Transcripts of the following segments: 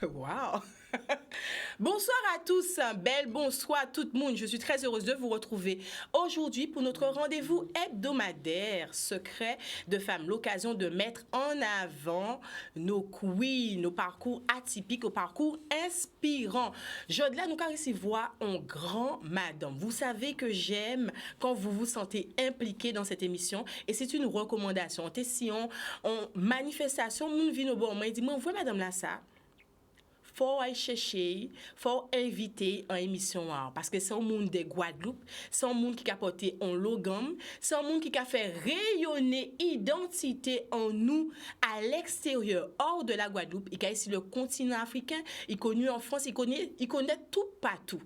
Wow! Bonsoir à tous, belle bonsoir à tout le monde. Je suis très heureuse de vous retrouver aujourd'hui pour notre rendez-vous hebdomadaire Secret de femmes. L'occasion de mettre en avant nos queens, nos parcours atypiques, nos parcours inspirants. Jodla, nous carrons ici voir un grand madame. Vous savez que j'aime quand vous vous sentez impliqué dans cette émission et c'est une recommandation. Si on manifestation, mon vie au bon moment, il dit, moi, vous voyez madame là ça? Faut aller chercher, faut inviter en émission parce que c'est un monde de Guadeloupe, c'est un monde qui a porté un logam, c'est un monde qui a fait rayonner identité en nous à l'extérieur, hors de la Guadeloupe. Il y a ici le continent africain, il connu en France, il connaît tout partout.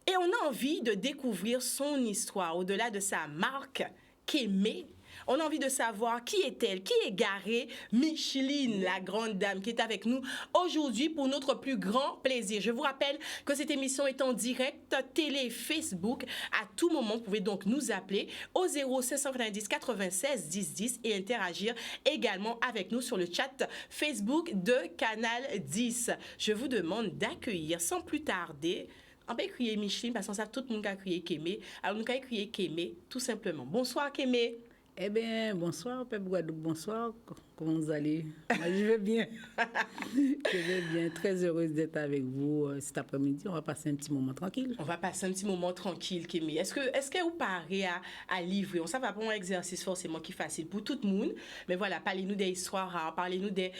Et on a envie de découvrir son histoire au-delà de sa marque qu'aimer. On a envie de savoir qui est-elle, qui est Garée Micheline, la grande dame qui est avec nous aujourd'hui pour notre plus grand plaisir. Je vous rappelle que cette émission est en direct télé Facebook. À tout moment, vous pouvez donc nous appeler au 0590 96 10 10 et interagir également avec nous sur le chat Facebook de Canal 10. Je vous demande d'accueillir sans plus tarder. On peut crier Micheline parce qu'on sait tout le monde a crié Kémé. Alors nous allons crier Kémé tout simplement. Bonsoir Kémé. Eh bien, bonsoir, Pep Guadeloupe, bonsoir. Comment vous allez? Moi, je vais bien. Je vais bien. Très heureuse d'être avec vous cet après-midi. On va passer un petit moment tranquille. On va passer un petit moment tranquille, Kémé. Est-ce que vous parlez à livrer? On ne va pas un exercice forcément qui est facile pour tout le monde. Mais voilà, parlez-nous des histoires rares, parlez-nous des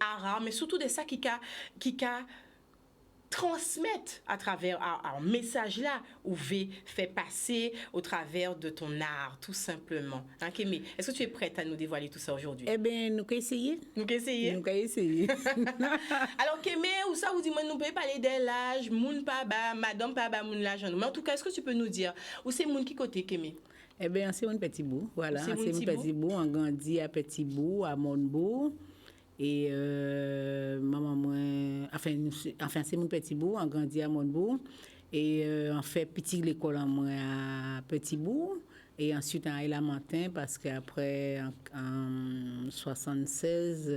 arts, mais surtout de ça qui transmettre à travers un message là ou fait passer au travers de ton art tout simplement. Hein, Kémé, est-ce que tu es prête à nous dévoiler tout ça aujourd'hui? Eh bien, nous allons essayer. Nous allons essayer. Nous allons essayer. Alors Kémé, où ça vous dit, nous pouvons parler de l'âge, moun pas bas, madame pas bas, moun l'âge. Mais en tout cas, est-ce que tu peux nous dire où c'est moun qui côté Kémé? Eh bien, c'est mon petit bout. Voilà, c'est mon petit bout. On grandit à Petit Bout, à Monbourg. Et maman moi enfin c'est mon petit bout on grandit à Monbourg et on fait petit l'école en moi à Petit Bout et ensuite à Lamentin parce qu'après en 76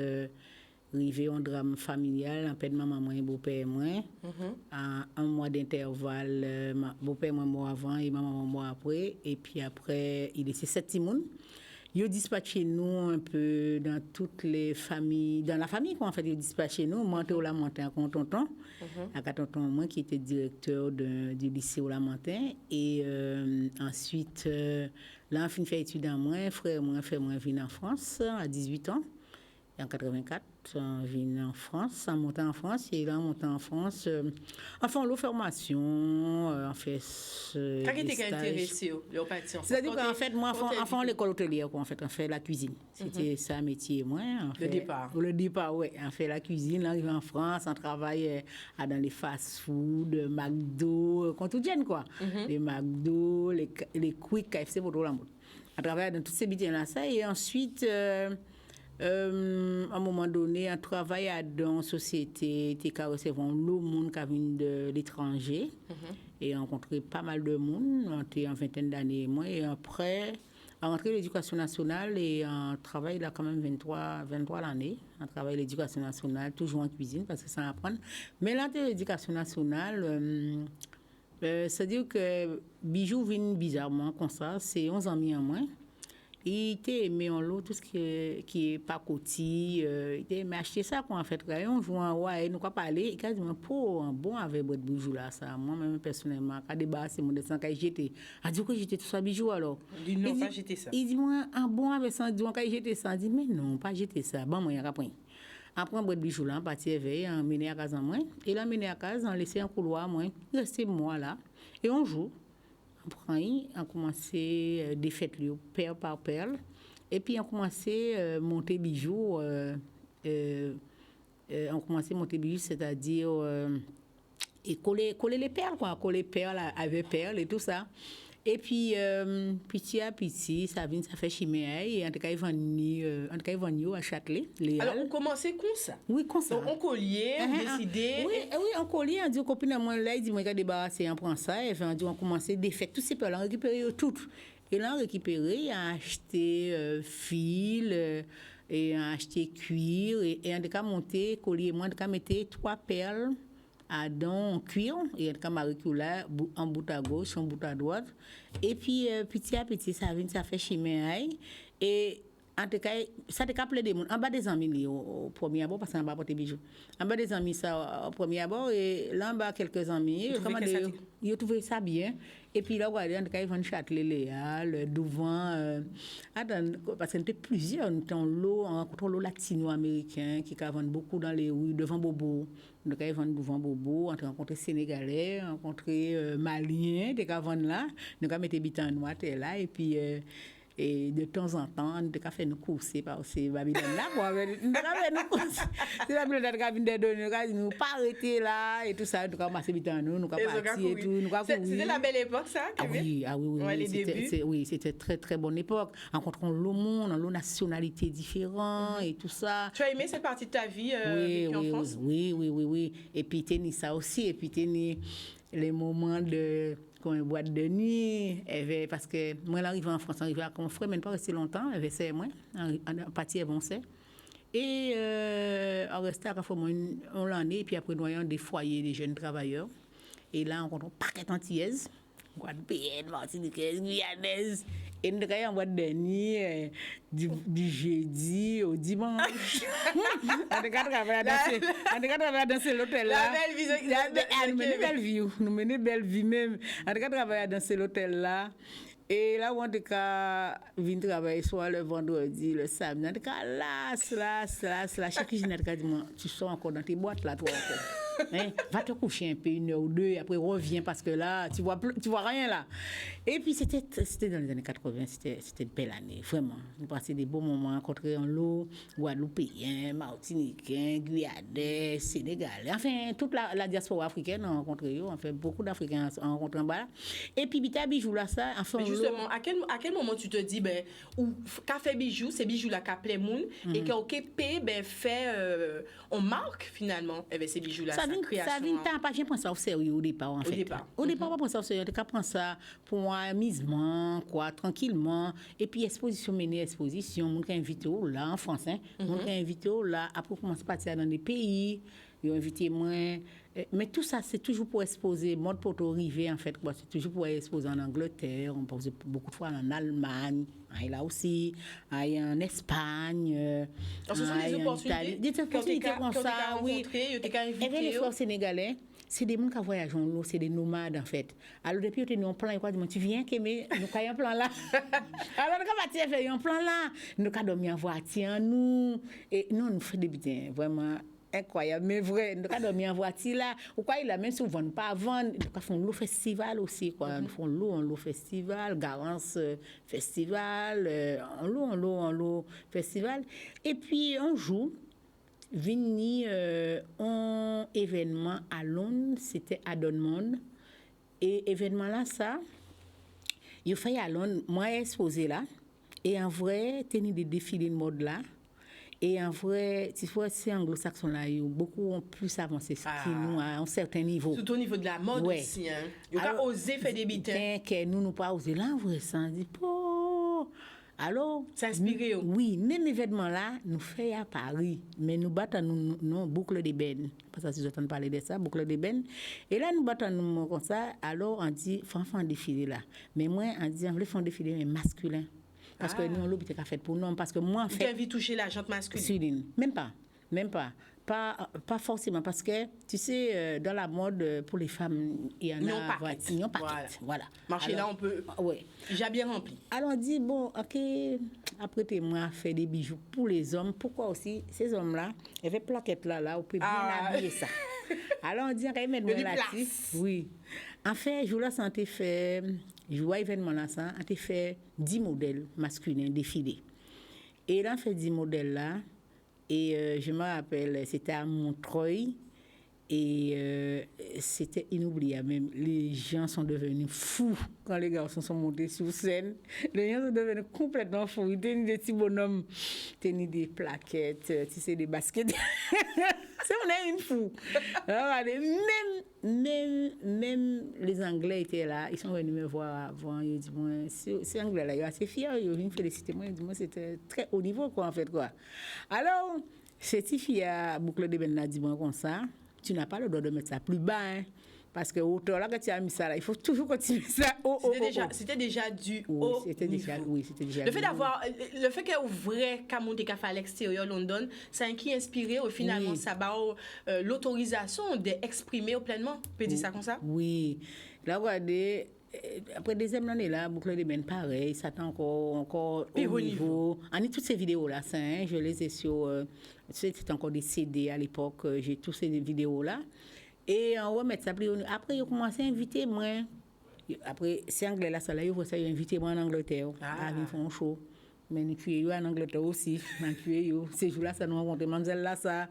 arrivé un drame familial en fait maman moi et beau-père moi un mois d'intervalle beau-père moi mort avant et maman mort après et puis après il laissé 7 petits monde. Ils ont dispatché nous un peu dans toutes les familles, dans la famille quoi en fait, ils ont dispatché nous, monté au Lamentin avec tonton, avec tonton moi qui était directeur du lycée au Lamentin et ensuite là on fait études en moi, frère moi vient en France à 18 ans. En 84, on vient en France, on monte en France, et là, on monte en France. Enfin, la formation, on fait des stages. Qu'est-ce qui t'a intéressé au parti? C'est-à-dire qu'en fait, moi, enfant l'école hôtelière, en fait, on fait la cuisine. C'était ça, métier, moi. Le départ. Le départ, oui. On fait la cuisine, on arrive en France, on travaille dans les fast-food, McDo, quotidienne, quoi. Les McDo, les Quick, KFC, pour tout le monde. On travaille dans toutes ces bidons-là, ça, et ensuite... à un moment donné, un travail dans une société qui a reçu le monde qui vient de l'étranger et rencontré pas mal de monde, on était en vingtaine d'années moi et après on rentré à l'éducation nationale et on travaille là quand même 23 l'année, on travaille à l'éducation nationale toujours en cuisine parce que ça apprend. Mais là de l'éducation nationale c'est-à-dire que Bijou vient bizarrement comme ça, c'est 11 ans en moins. Il était aimé en l'eau tout ce qui est pas côté, il était aimé acheter ça quoi en fait. On joue en ouais, nous quoi parler, il a dit pour un bon avec votre bijou là ça. Moi même personnellement, quand débarrasser mon dessin quand j'étais, a dit que j'étais tout ça bijou alors. Il dit non pas jeter ça. Il dit moi un bon avec ça, dit quand j'étais ça, dit mais non, pas jeter ça. Bon moi il a pris. Après votre bijou là, parti éveillé, on mené à casa moi. Et là mené à casa, on laissé un couloir moi. Resté moi là et on joue. On a commencé des fêtes paire par paire et puis on a commencé à monter bijoux c'est-à-dire et coller les perles quoi, coller perles avec perles et tout ça et puis petit à petit ça fait chimère et en tout cas ils vendent à Châtelet. Alors on commençait comme ça. Oui comme ça. Donc on collier, décider. Oui on collier on dit copine moi là il dit moi quand débarrasser on prend ça et on dit on commencer des fêtes tous ces perles on récupérer toutes et là on récupérer acheter fil et acheté cuir et en tout cas monté collier moi en tout cas mettait 3 perles à dents en cuir et en tout cas maricula en bout à gauche en bout à droite et puis petit à petit ça vient ça fait chimère et en tout cas ça te capte des monde en bas des amis au premier abord parce qu'en bas porter bijoux en bas des amis ça au premier abord et là en bas quelques amis comment dire ils trouvé ça bien et puis là regardez en tout cas ils vont Châtelet-Léa le Douvant attends parce qu'il y a plusieurs dans l'eau en rencontrant l'eau latino-américain qui vendent beaucoup dans les rues devant Bobo donc ils vendent devant Bobo on a rencontré sénégalais rencontré maliens des gars vendent là donc on mettait bitan noir là et puis et de temps en temps, on a fait nous courser par ces Babylone là. On a fait nous courser. C'est Babylone qui a fait des nous pas arrêter là et tout ça. Nous avons passé vite en nous, nous avons parti et tout. C'était la belle époque, ça? Oui. Les débuts. Oui, c'était très très bonne époque. Rencontrons le monde, nos nationalités différentes et tout ça. Tu as aimé cette partie de ta vie en France? Oui. Et puis, tennis ça aussi. Et puis, tennis les moments de comme une boîte de nuit, parce que moi j'arrive en France, j'arrive à mon frère, mais pas resté longtemps, elle c'est moi, en partie avancée. Et on restait à la fois on l'année, et puis après nous voyons des foyers des jeunes travailleurs. Et là on rencontre un paquet d'antillaises, Guadeloupe, Martiniquaises, Guyanaises. Et nous avons en boîte de nuit du jeudi au dimanche. On a dansé l'hôtel là. La belle vie. Nous menons belle vie même. On a travaillé dans l'hôtel là. Et là, on a venu travailler soit le vendredi, le samedi. On a dit, là. Chaque jour, on a dit, tu sors encore dans tes boîtes là, toi encore. Hein? Va te coucher un peu, 1 heure ou 2, et après reviens parce que là, tu vois rien là. Et puis, c'était dans les années 80, c'était une belle année, vraiment. Nous passions des beaux moments, rencontrés en l'eau, Guadeloupéens, Martiniquais, Guyanais, Sénégalais. Enfin, toute la diaspora africaine a rencontré, enfin, beaucoup d'Africains ont rencontré en bas. Et puis, Bita Bijou là, ça, enfin, justement, à quel moment tu te dis, ben, ou café bijou, c'est bijou là, qu'a plaît moun, et que OK, ben, fait, on marque finalement, eh ben, ces bijoux là, ça vient pas, j'ai pensé au sérieux au départ, en fait. Au départ, pas penser au sérieux, on prendre ça pour un amusement, quoi, tranquillement, et puis exposition, on qui invité là, en France, hein, on qui invité là, après commencer à partir dans des pays, ils ont invité moi. Mais tout ça, c'est toujours pour exposer, mode pour arriver, en fait, quoi. C'est toujours pour exposer en Angleterre, on pose beaucoup de fois en Allemagne, là aussi, en Espagne, ce sont des opportunités. Des opportunités comme ça, oui. Et les frères sénégalais, c'est des gens qui voyagent en l'eau, c'est des nomades, en fait. Alors, depuis que nous avons un plan, ils disent, tu viens, Kémé, nous avons un plan là. Alors, nous avons fait un plan là. Nous avons dormi en voiture, nous. Et nous, nous faisons des bidins, vraiment. Incroyable, mais vrai. Nous avons dormi en voiture là. Ou quoi, il a même souvent pas vendre. Nous avons l'eau festival aussi, quoi. Nous faisons l'eau festival, Garance festival, en l'eau festival. Et puis, un jour, vini un événement à Londres, c'était à Donmond. Et événement là, ça, il fait à Londres, moi exposé là. Et en vrai, tenir des défilés de mode là. Et en vrai, tu vois, ces anglo-saxons là, ils ont beaucoup plus avancé que nous à un certain niveau. Surtout au niveau de la mode aussi. Hein. Ils ont osé faire des bitins. Nous pas osé là, en vrai, ça. On dit, oh! Alors, s'inspirer. Oui, même événement là, nous faisons à Paris, mais nous battons nous boucle d'ébène. Parce que si j'entends parler de ça, boucle d'ébène. Et là, nous battons nous comme ça. Alors, on dit, faut faire un défilé là. Mais moi, on dit, on veut faire un défilé mais masculin. Parce que nous, on l'a fait pour nous. Parce que moi, en fait. Tu as envie de toucher la jante masculine? Même pas. Pas forcément. Parce que, tu sais, dans la mode, pour les femmes, il y en a. Ils ont pas. Voilà. Marché là, on peut. Oui. Déjà bien rempli. Alors, on dit, bon, OK, apprêtez-moi faire des bijoux pour les hommes. Pourquoi aussi, ces hommes-là, il y avait plaquettes là, on peut bien habiller ça. Alors, on dit, on va mettre là-dessus. Oui. En fait, je voulais santé faire. Je vois événement là, ça, on a fait 10 modèles masculins défilés. Et là, on fait 10 modèles là. Et je me rappelle, c'était à Montreuil. Et c'était inoubliable même. Les gens sont devenus fous quand les garçons sont montés sur scène. Les gens sont devenus complètement fous. Ils tenaient des petits bonhommes, tenaient des plaquettes, tu sais, des baskets. C'est on est une fou. Alors, même les Anglais étaient là, ils sont venus me voir avant, ils disent moi c'est Anglais là, ils sont assez fiers, ils viennent féliciter moi, ils disent moi c'était très haut niveau quoi en fait quoi. Alors, cette fille à Boucle de Ben a dit moi comme ça, tu n'as pas le droit de mettre ça plus bas hein. Parce que hauteur là que tu as mis ça là, il faut toujours continuer ça c'était déjà du oui, haut c'était niveau. C'était déjà le fait que vrai qu'a monté qu'a fait à l'extérieur London, ça a qui inspiré finalement ça ba l'autorisation d'exprimer pleinement, on peut dire ça comme ça. Oui. Là regardez après deuxième année là, Boucle de Ben pareil, ça t'a encore au niveau. On a toutes ces vidéos là, ça, hein, je les ai sur c'était encore des CD à l'époque, j'ai tous ces vidéos là. Et on va mettre ça après ils ont commencé à inviter moi. Après c'est anglais là ça là, ils vont ça inviter moi en Angleterre. Ah, ils font un show. Mais nous tuer en Angleterre aussi, nous tuer ces jours là ça nous rencontre mademoiselle là ça.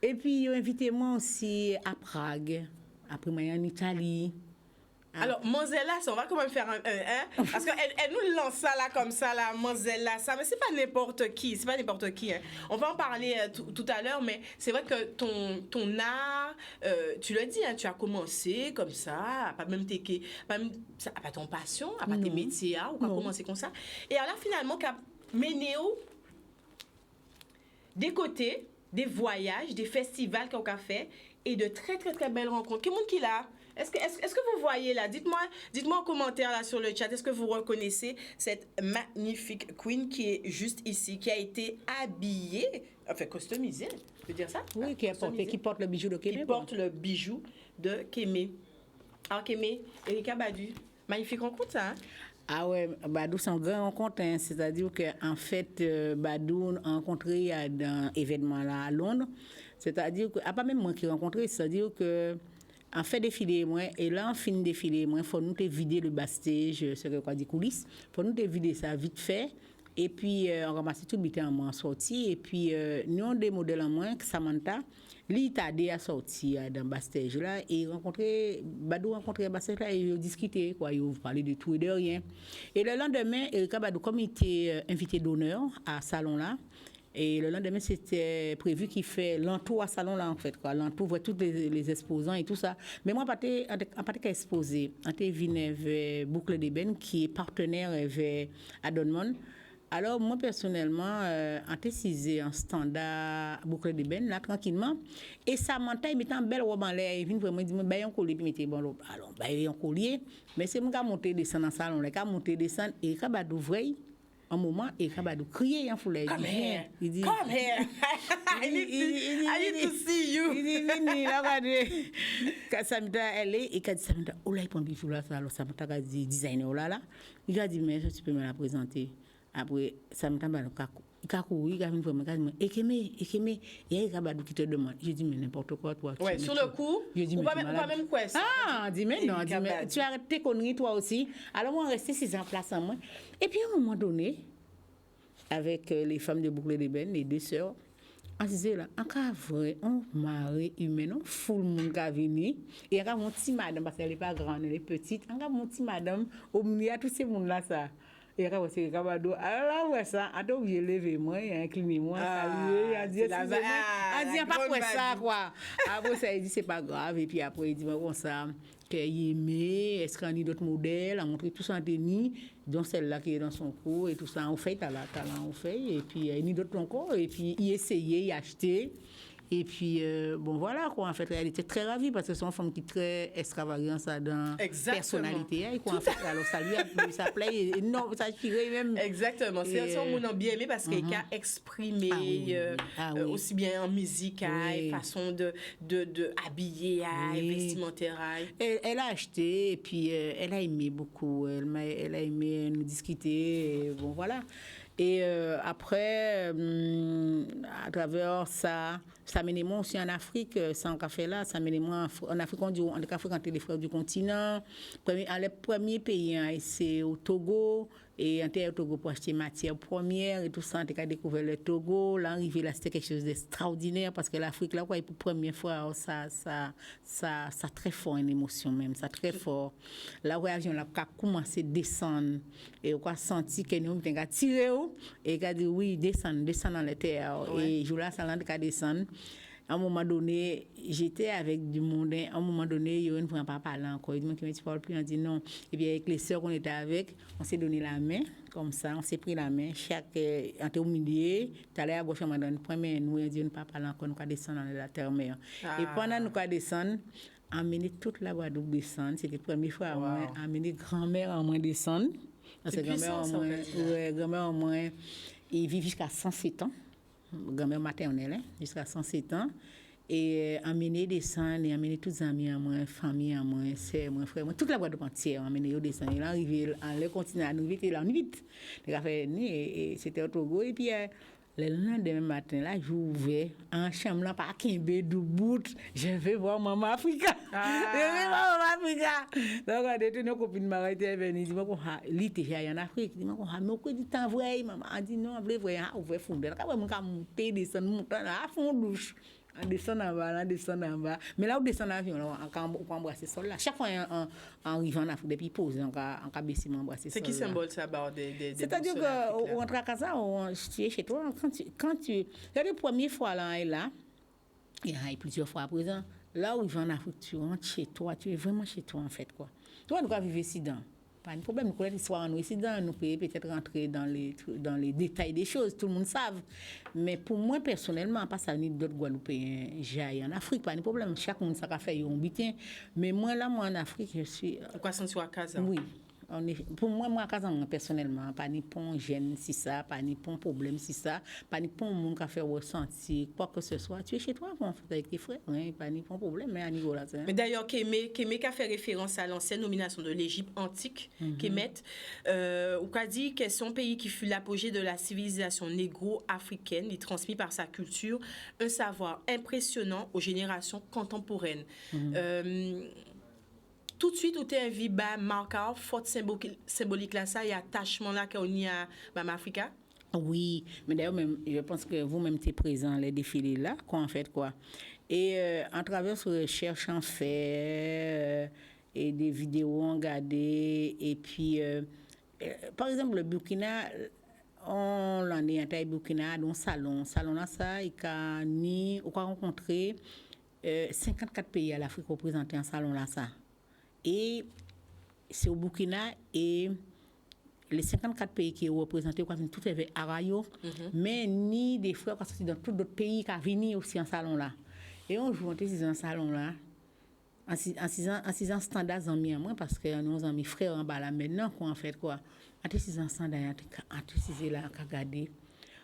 Et puis ils ont invité moi aussi à Prague. Après moi en Italie. Alors, Manzella, ça, on va quand même faire un parce qu'elle nous lance ça là comme ça, là, Manzella, ça, mais c'est pas n'importe qui, hein. On va en parler tout à l'heure, mais c'est vrai que ton art, tu l'as dit, hein, tu as commencé comme ça, pas ton passion, pas tes métiers, ou pas commencer comme ça. Et alors, finalement, qu'a mené des côtés, des voyages, des festivals qu'on a fait, et de très, très, très belles rencontres. Quel monde qui l'a? Est-ce que vous voyez là? Dites-moi en commentaire là sur le chat, est-ce que vous reconnaissez cette magnifique queen qui est juste ici, qui a été habillée, enfin customisée, je peux dire ça? Oui, qui porte le bijou de Kémé. Qui porte le bijou de Kémé. Alors Kémé, Erika Badu, magnifique rencontre ça, hein? Ah ouais, Badou c'est un grand rencontre, hein. C'est-à-dire qu'en fait, Badou a rencontré dans un événement là à Londres. C'est-à-dire que, pas même moi qui ai rencontré, c'est-à-dire que en fait défiler moi et là en fin de défiler moi faut nous te vider le backstage ce que quoi dit coulisses faut nous te vider ça vite fait et puis on ramasse tout le temps en sorti et puis nous on des modèles en moins que Samantha lui t'a dit à sortir dans backstage là et rencontrer Badou rencontrer backstage là et discuter quoi ils parler de tout et de rien et le lendemain Erika Badou comme il était invité d'honneur à salon là. Et le lendemain, c'était prévu qu'il fait l'entour à salon là en fait quoi, l'entour voir tous les exposants et tout ça. Mais moi pas qu'à exposer, on était venu vers Boucle d'Ébène qui est partenaire avec Adonmon. Alors moi personnellement, on était cisé en standard Boucle d'Ébène là tranquillement et ça m'entend il mettait un bel robe en l'air, il vient vraiment dire bah un collier puis mettez bon alors bah un collier, mais c'est moi qui monter descendre dans salon là, qui monter descendre et qui va d'ouvrir un moment et Kabadou crier en foule il dit come here I need to see you il dit vini là regardez quand Samantha elle est et quand Samantha oh là il prend bijou là ça alors Samantha a dit designer là il a dit mais tu peux me la présenter après Samantha ba Kakou il a une fois me et Kémé et Kabadou qui te demande je dis mais n'importe quoi toi ouais sur le coup ou pas même quoi ça dis mais non dis mais tu arrêtes tes conneries toi aussi alors moi rester 6 ans place en moi et puis à un moment donné avec les femmes de Boucle d'Ébène les deux sœurs on disait là en cas vrai on mari humain on full monde qui venir et on a mon petit madame parce qu'elle est pas grande elle est petite on a mon petit madame au milieu tous ces monde là ça et quand c'est Kabadou alors ouais ça a donc j'ai levé moi et incliné moi saluer a dit pas quoi ça quoi après ça il dit c'est pas grave et puis après il dit comme ça qu'il aimait est-ce qu'on a d'autres modèles a montré tout ça en tenue dont celle-là qui est dans son cou et tout ça on fait talent on fait et puis il y a d'autres encore et puis il essayait il achetait et puis bon voilà quoi en fait elle était très ravie parce que c'est une femme qui est très extravagante ça dans personnalité et quoi en fait alors ça lui a plu ça plaît et non ça tirait même exactement c'est son monde bien aimé parce qu'il a exprimé aussi bien en musique façon de habiller vestimentaire elle a acheté et puis elle a aimé beaucoup elle a aimé nous discuter et bon voilà. Et après, à travers ça mène moi aussi en Afrique, sans café là, ça mène moi en Afrique, on a fréquenté les frères du continent. Le premier pays, c'est au Togo. Et on était au Togo pour acheter matières premières et tout ça. On a découvert le Togo. L'arrivée là, c'était quelque chose d'extraordinaire parce que l'Afrique là, pour la première fois, ça très fort une émotion même, ça très fort. La réaction là, a commencé à descendre et on a senti que nous avons tiré et on a dit oui, descendre dans la terre. Et jour là, ça a descendu. à un moment donné, j'étais avec du monde. À un moment donné, il ne prend pas parler encore. Il dit, mais tu parles plus. On dit non. Et puis, avec les sœurs qu'on était avec, on s'est donné la main, comme ça. On s'est pris la main. Chaque, on était au milieu. Tu allais à gauche, on m'a donné le premier. Nous, on dit, on ne parle pas encore. Nous allons descendre dans la terre-mer. Et pendant nous allons descendre, amener toute la Guadeloupe descendre. C'était la première fois, moi, amener grand-mère en moins descendre. Parce que grand-mère en moins, il vit jusqu'à 107 ans. Grand-mère maternelle, hein, jusqu'à 107 ans. Et amener descendre, et amener tous les amis à moi, famille à moi, sœurs, moi, frères, moi, toute la Guadeloupe entière, amener au descendre. Il est arrivé, on continue à nous vite, il est en vite. Et c'était au Togo. Et puis, le lendemain matin, là, j'ouvrais en chambre, là, par Kimbe, du bout, je vais voir Maman Africa. Je vais voir Maman Africa. Donc, on était nos copines m'arrêter, venaient, ils disent, l'été, j'ai en Afrique. Ils disent, mais au du temps, vrai, maman. On dit, non, vrai, on va fondre. Quand on va monter, descendre, monter, à fond douche. On descend en bas, on descend en bas. Mais là, on descend en avion, on peut embrasser le sol là. Chaque fois, en arrivant en Afrique, depuis pause, on peut baisser, embrasser le sol. C'est qui symbole ça, c'est-à-dire qu'on rentre à casa, tu es chez toi. Quand tu c'est la première fois là, il y a plusieurs fois à présent, là où ils vont en Afrique, tu rentres chez toi, tu es vraiment chez toi en fait, quoi. Toi, nous, vivre ici dans. Pas de problème, nous connaissons l'histoire en Occident, nous pouvons peut-être rentrer dans les détails des choses, tout le monde savent. Mais pour moi, personnellement, pas ça, ni d'autres Guadeloupéens, j'ai en Afrique, pas de problème. Chaque monde, ça a fait un butin. Mais moi, là, moi, en Afrique, je suis. Pourquoi sentir à casa? Oui. Pour moi, à casa, personnellement, pas ni pon gêne si ça, pas ni pon problème si ça, pas ni pon monde qui a fait ressentir quoi que ce soit. Tu es chez toi, en fait, avec tes frères, hein, pas ni pon problème, mais à niveau là. Mais d'ailleurs, Kémé qui a fait référence à l'ancienne nomination de l'Égypte antique, Kémet, ou qu'a dit que son pays qui fut l'apogée de la civilisation négro-africaine, il transmis par sa culture un savoir impressionnant aux générations contemporaines. Tout de suite, où tu es un vie marquant, forte symbolique là, ça, il y a attachement là qu'on y a à Africa. Oui, mais d'ailleurs, même, je pense que vous-même, tu es présent les défilés là, quoi, en fait, quoi. Et en travers de recherches en fait, et des vidéos en regardé, et puis, par exemple, le Burkina, on l'a dit, à Burkina, dans un salon là, ça, il a ni, on a rencontré 54 pays à l'Afrique représentés en salon là, ça. Et c'est au Burkina et les 54 pays qui sont représentés, tout est avec Arayo, mais ni des frères qui sont dans tous d'autres pays qui viennent aussi en salon là. Et on joue dans un salon là, en 6 ans standard en moi parce que nous avons mes frères en bas là maintenant, quoi, en fait, quoi. En 6 ans standard, en 6 ans là, on regarder.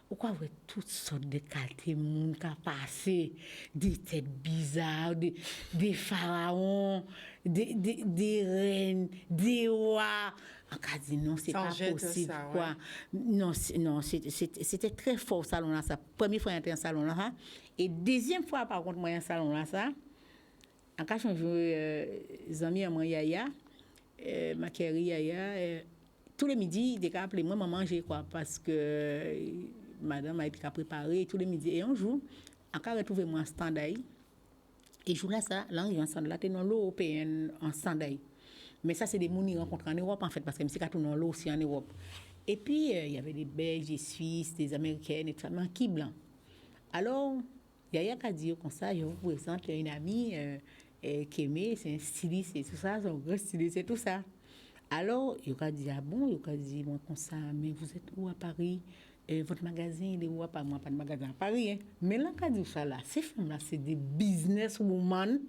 Pourquoi vous avez toutes sortes de qualités, monde qui a passé, des têtes bizarres, des pharaons, des reines, des rois. On a dit non, c'est pas possible. Ça, quoi. Ouais. Non, c'était très fort au salon là, ça. Première fois, j'étais en salon là. Hein? Et deuxième fois, par contre, moi, en salon là, ça. En cas, je joue amis à moi, Yaya, ma chérie Yaya, tous les midis, il a appelé moi, manger, quoi, parce que madame a été préparée tous les midis. Et un jour, encore retrouvé moi en stand-by. Et jour là, ça, là, on stand là, t'es dans l'eau européenne en stand-by. Mais ça, c'est des gens qui rencontrent en Europe, en fait, parce que c'est quand dans l'eau aussi en Europe. Et puis, il y avait des Belges, des Suisses, des Américaines, et tout ça, mais qui blanc. Alors, Yaya a dit comme ça, je vous présente une amie qui aimait, c'est un styliste, et tout ça, c'est un gros styliste, et tout ça. Alors, il a dit, ah bon, il a dit, moi, comme ça, mais vous êtes où à Paris? Votre magasin, il est où à Paris? Moi, pas de magasin à Paris. Hein. Mais là, quand dit ça, là, ces femmes-là, c'est des businesswomen.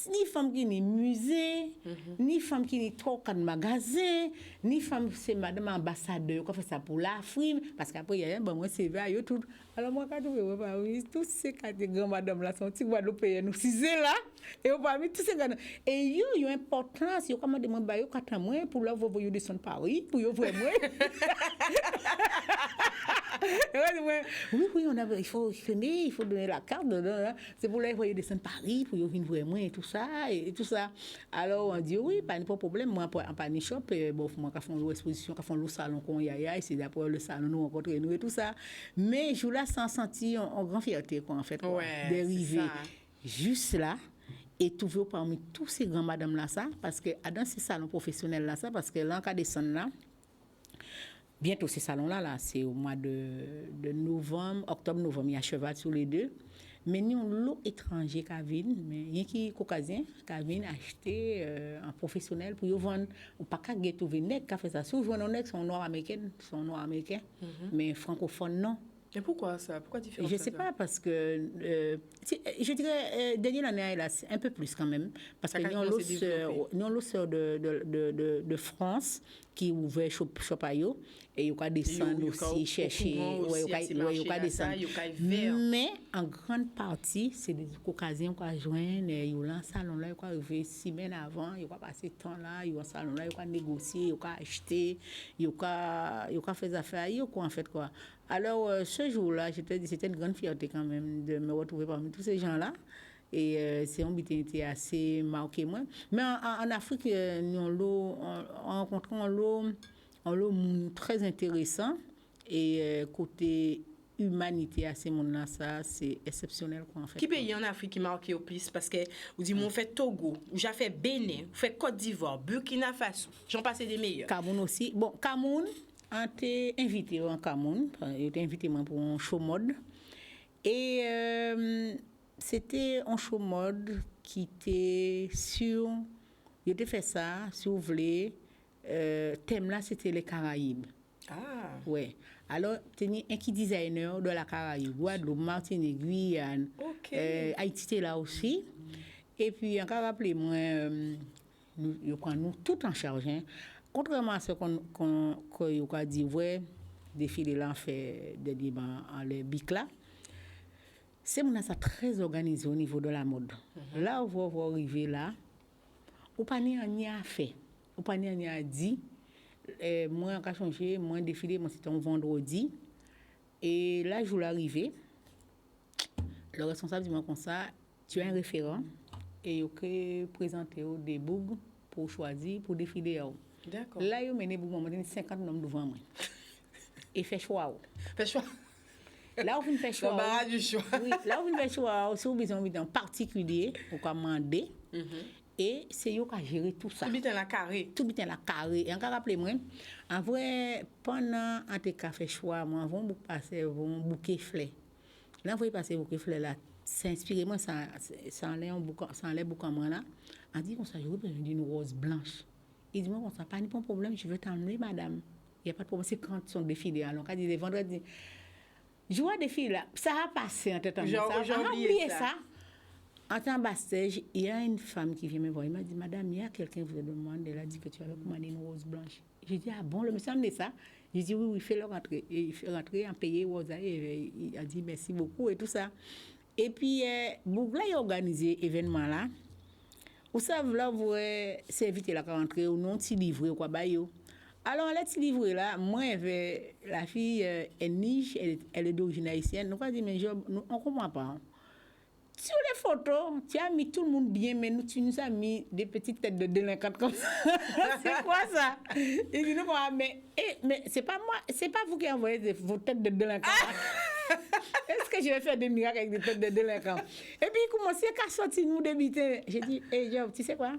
Ni femmes qui sont musée, ni femmes qui sont trop de magasin, ni femmes, c'est madame ambassadeur qui fait ça pour l'Afrique. Parce qu'après, il y a un bon, moi, c'est vrai, tout. Alors, moi, quand je vais voir, oui, tous ces grandes madames là sont petits Guadeloupéens, nous, c'est là. Et on parmi tous ces gars. Et il y a une importance, il y a comme des gens qui ont moins pour leur voyer descendre Paris, pour leur voir moins. Oui, il faut filmer, il faut donner la carte. C'est pour leur voyer descendre Paris, pour leur venir voir moins et tout ça. Alors, on dit, oui, pas de problème. Moi, en panier shop, bon, moi, qui font l'exposition, qui font le salon qu'on y a, c'est d'après le salon, nous rencontrer nous et tout ça. Mais je là sans sentir en grande fierté, quoi, en fait, d'arriver juste là et trouver parmi tous ces grands madames là, ça, parce que dans ces salons professionnels là, ça, parce que là, quand descend là, bientôt ces salons là, c'est au mois de novembre, octobre-novembre, il y a cheval sur les deux. Mais nous, l'eau étranger qui viennent, mais il y a qui caucasien qui viennent acheter un professionnel pour vendre. Ou pas qu'à get ou venir, qui fait ça. Si vous vendez un ex, sont noirs américains, mais francophones non. Et pourquoi ça? Pourquoi différent? Je ne sais pas, parce que je dirais, dernière année, là, c'est un peu plus quand même. Parce que nous avons l'autre sœur de France qui ouvert shop à eux, et ils descendent aussi, chercher. Ils descendent. Mais en grande partie, c'est des Caucasiens qui joignent, ils ont un salon là, ils arrivent 6 semaines avant, ils ont passé temps là, ils ont un salon là, ils ont négocié, ils ont acheté, ils ont fait des affaires, ils ont en fait quoi. Alors, ce jour-là, c'était une grande fierté quand même de me retrouver parmi tous ces gens-là. Et c'est un été assez marqué, moi. Mais en Afrique, nous rencontrons un lot très intéressant. Et côté humanité à ces mondes-là, ça, c'est exceptionnel, quoi, en fait. Qui pays en Afrique qui marque au plus? Parce que vous dites, on fait Togo, j'ai fait Bénin, on fait Côte d'Ivoire, Burkina Faso. J'en passe des meilleurs. Cameroun aussi. Bon, Cameroun, on t'est invité en Cameroun. Il était invité pour un show mode. Et c'était un show mode qui était sur. Il était fait ça, si vous voulez. Thème là, c'était les Caraïbes. Ah. Ouais. Alors, tenez un qui designer de la Caraïbe, Guadeloupe, Martinique, Guyane, Haïti était là aussi. Et puis, encore rappelez-moi, nous tout en charge. Hein. Contrairement à ce qu'on a dit, ouais, défiler là, fait des débats en les bics là, c'est ça très organisé au niveau de la mode. Là où vous arrivez là, ou pas ni rien à fait, ou pas ni rien à dit. Moi, on a changé, moi, défilé, moi, c'était un vendredi. Et là, je voulais arriver. Le responsable dit moi comme ça, tu as un référent et il peut présenter des bougs pour choisir, pour défiler. D'accord. Là, il m'a dit 50 noms devant moi. Et fait choix. Fait choix. Là, on fait choix. L'embarras du choix. Oui, là, on fait choix. Si vous avez un particulier pour commander. Et c'est eux qui ont géré tout ça. Tout bien la carré. Tout bien la carré. Et encore rappelez-moi, en vrai, pendant un fait choix, moi, on va passer un bouquet fleur. Là, vous passer un bouquet fleur là. S'inspirer, moi, ça enlève beaucoup moi là. On dit qu'on s'agit d'une rose blanche. Il dit, moi, ça pas de problème, je veux t'emmener, madame. Il n'y a pas de problème, c'est quand son défilé. Alors, quand il dit vendredi, je vois des filles là, ça a passé en tête en moi. J'ai oublié ça. En temps bastage, il y a une femme qui vient me voir. Il m'a dit, madame, il y a quelqu'un qui vous demande. Elle a dit que tu avais commandé une rose blanche. J'ai dit, ah bon, le monsieur m'a dit ça. J'ai dit, oui, fais-le rentrer. Et il fait rentrer, en payer rose. Et il a dit, merci beaucoup et tout ça. Et puis, Bougla a organisé l'événement là. Vous savez, là, vous s'inviter à rentrer ou non, tu livrer ou quoi, bayo. Alors, là, tu livrer là, moi, la fille, elle est d'origine haïtienne. Nous, on dit, mais on ne comprend pas. Sur les photos, tu as mis tout le monde bien, mais tu nous as mis des petites têtes de délinquantes comme ça. C'est quoi ça? Il dit, non, mais c'est pas moi, c'est pas vous qui envoyez vos têtes de délinquants. Est-ce que je vais faire des miracles avec des têtes de délinquants? Et puis, il commençait à sortir nous débiter. J'ai dit, hey, Job, tu sais quoi?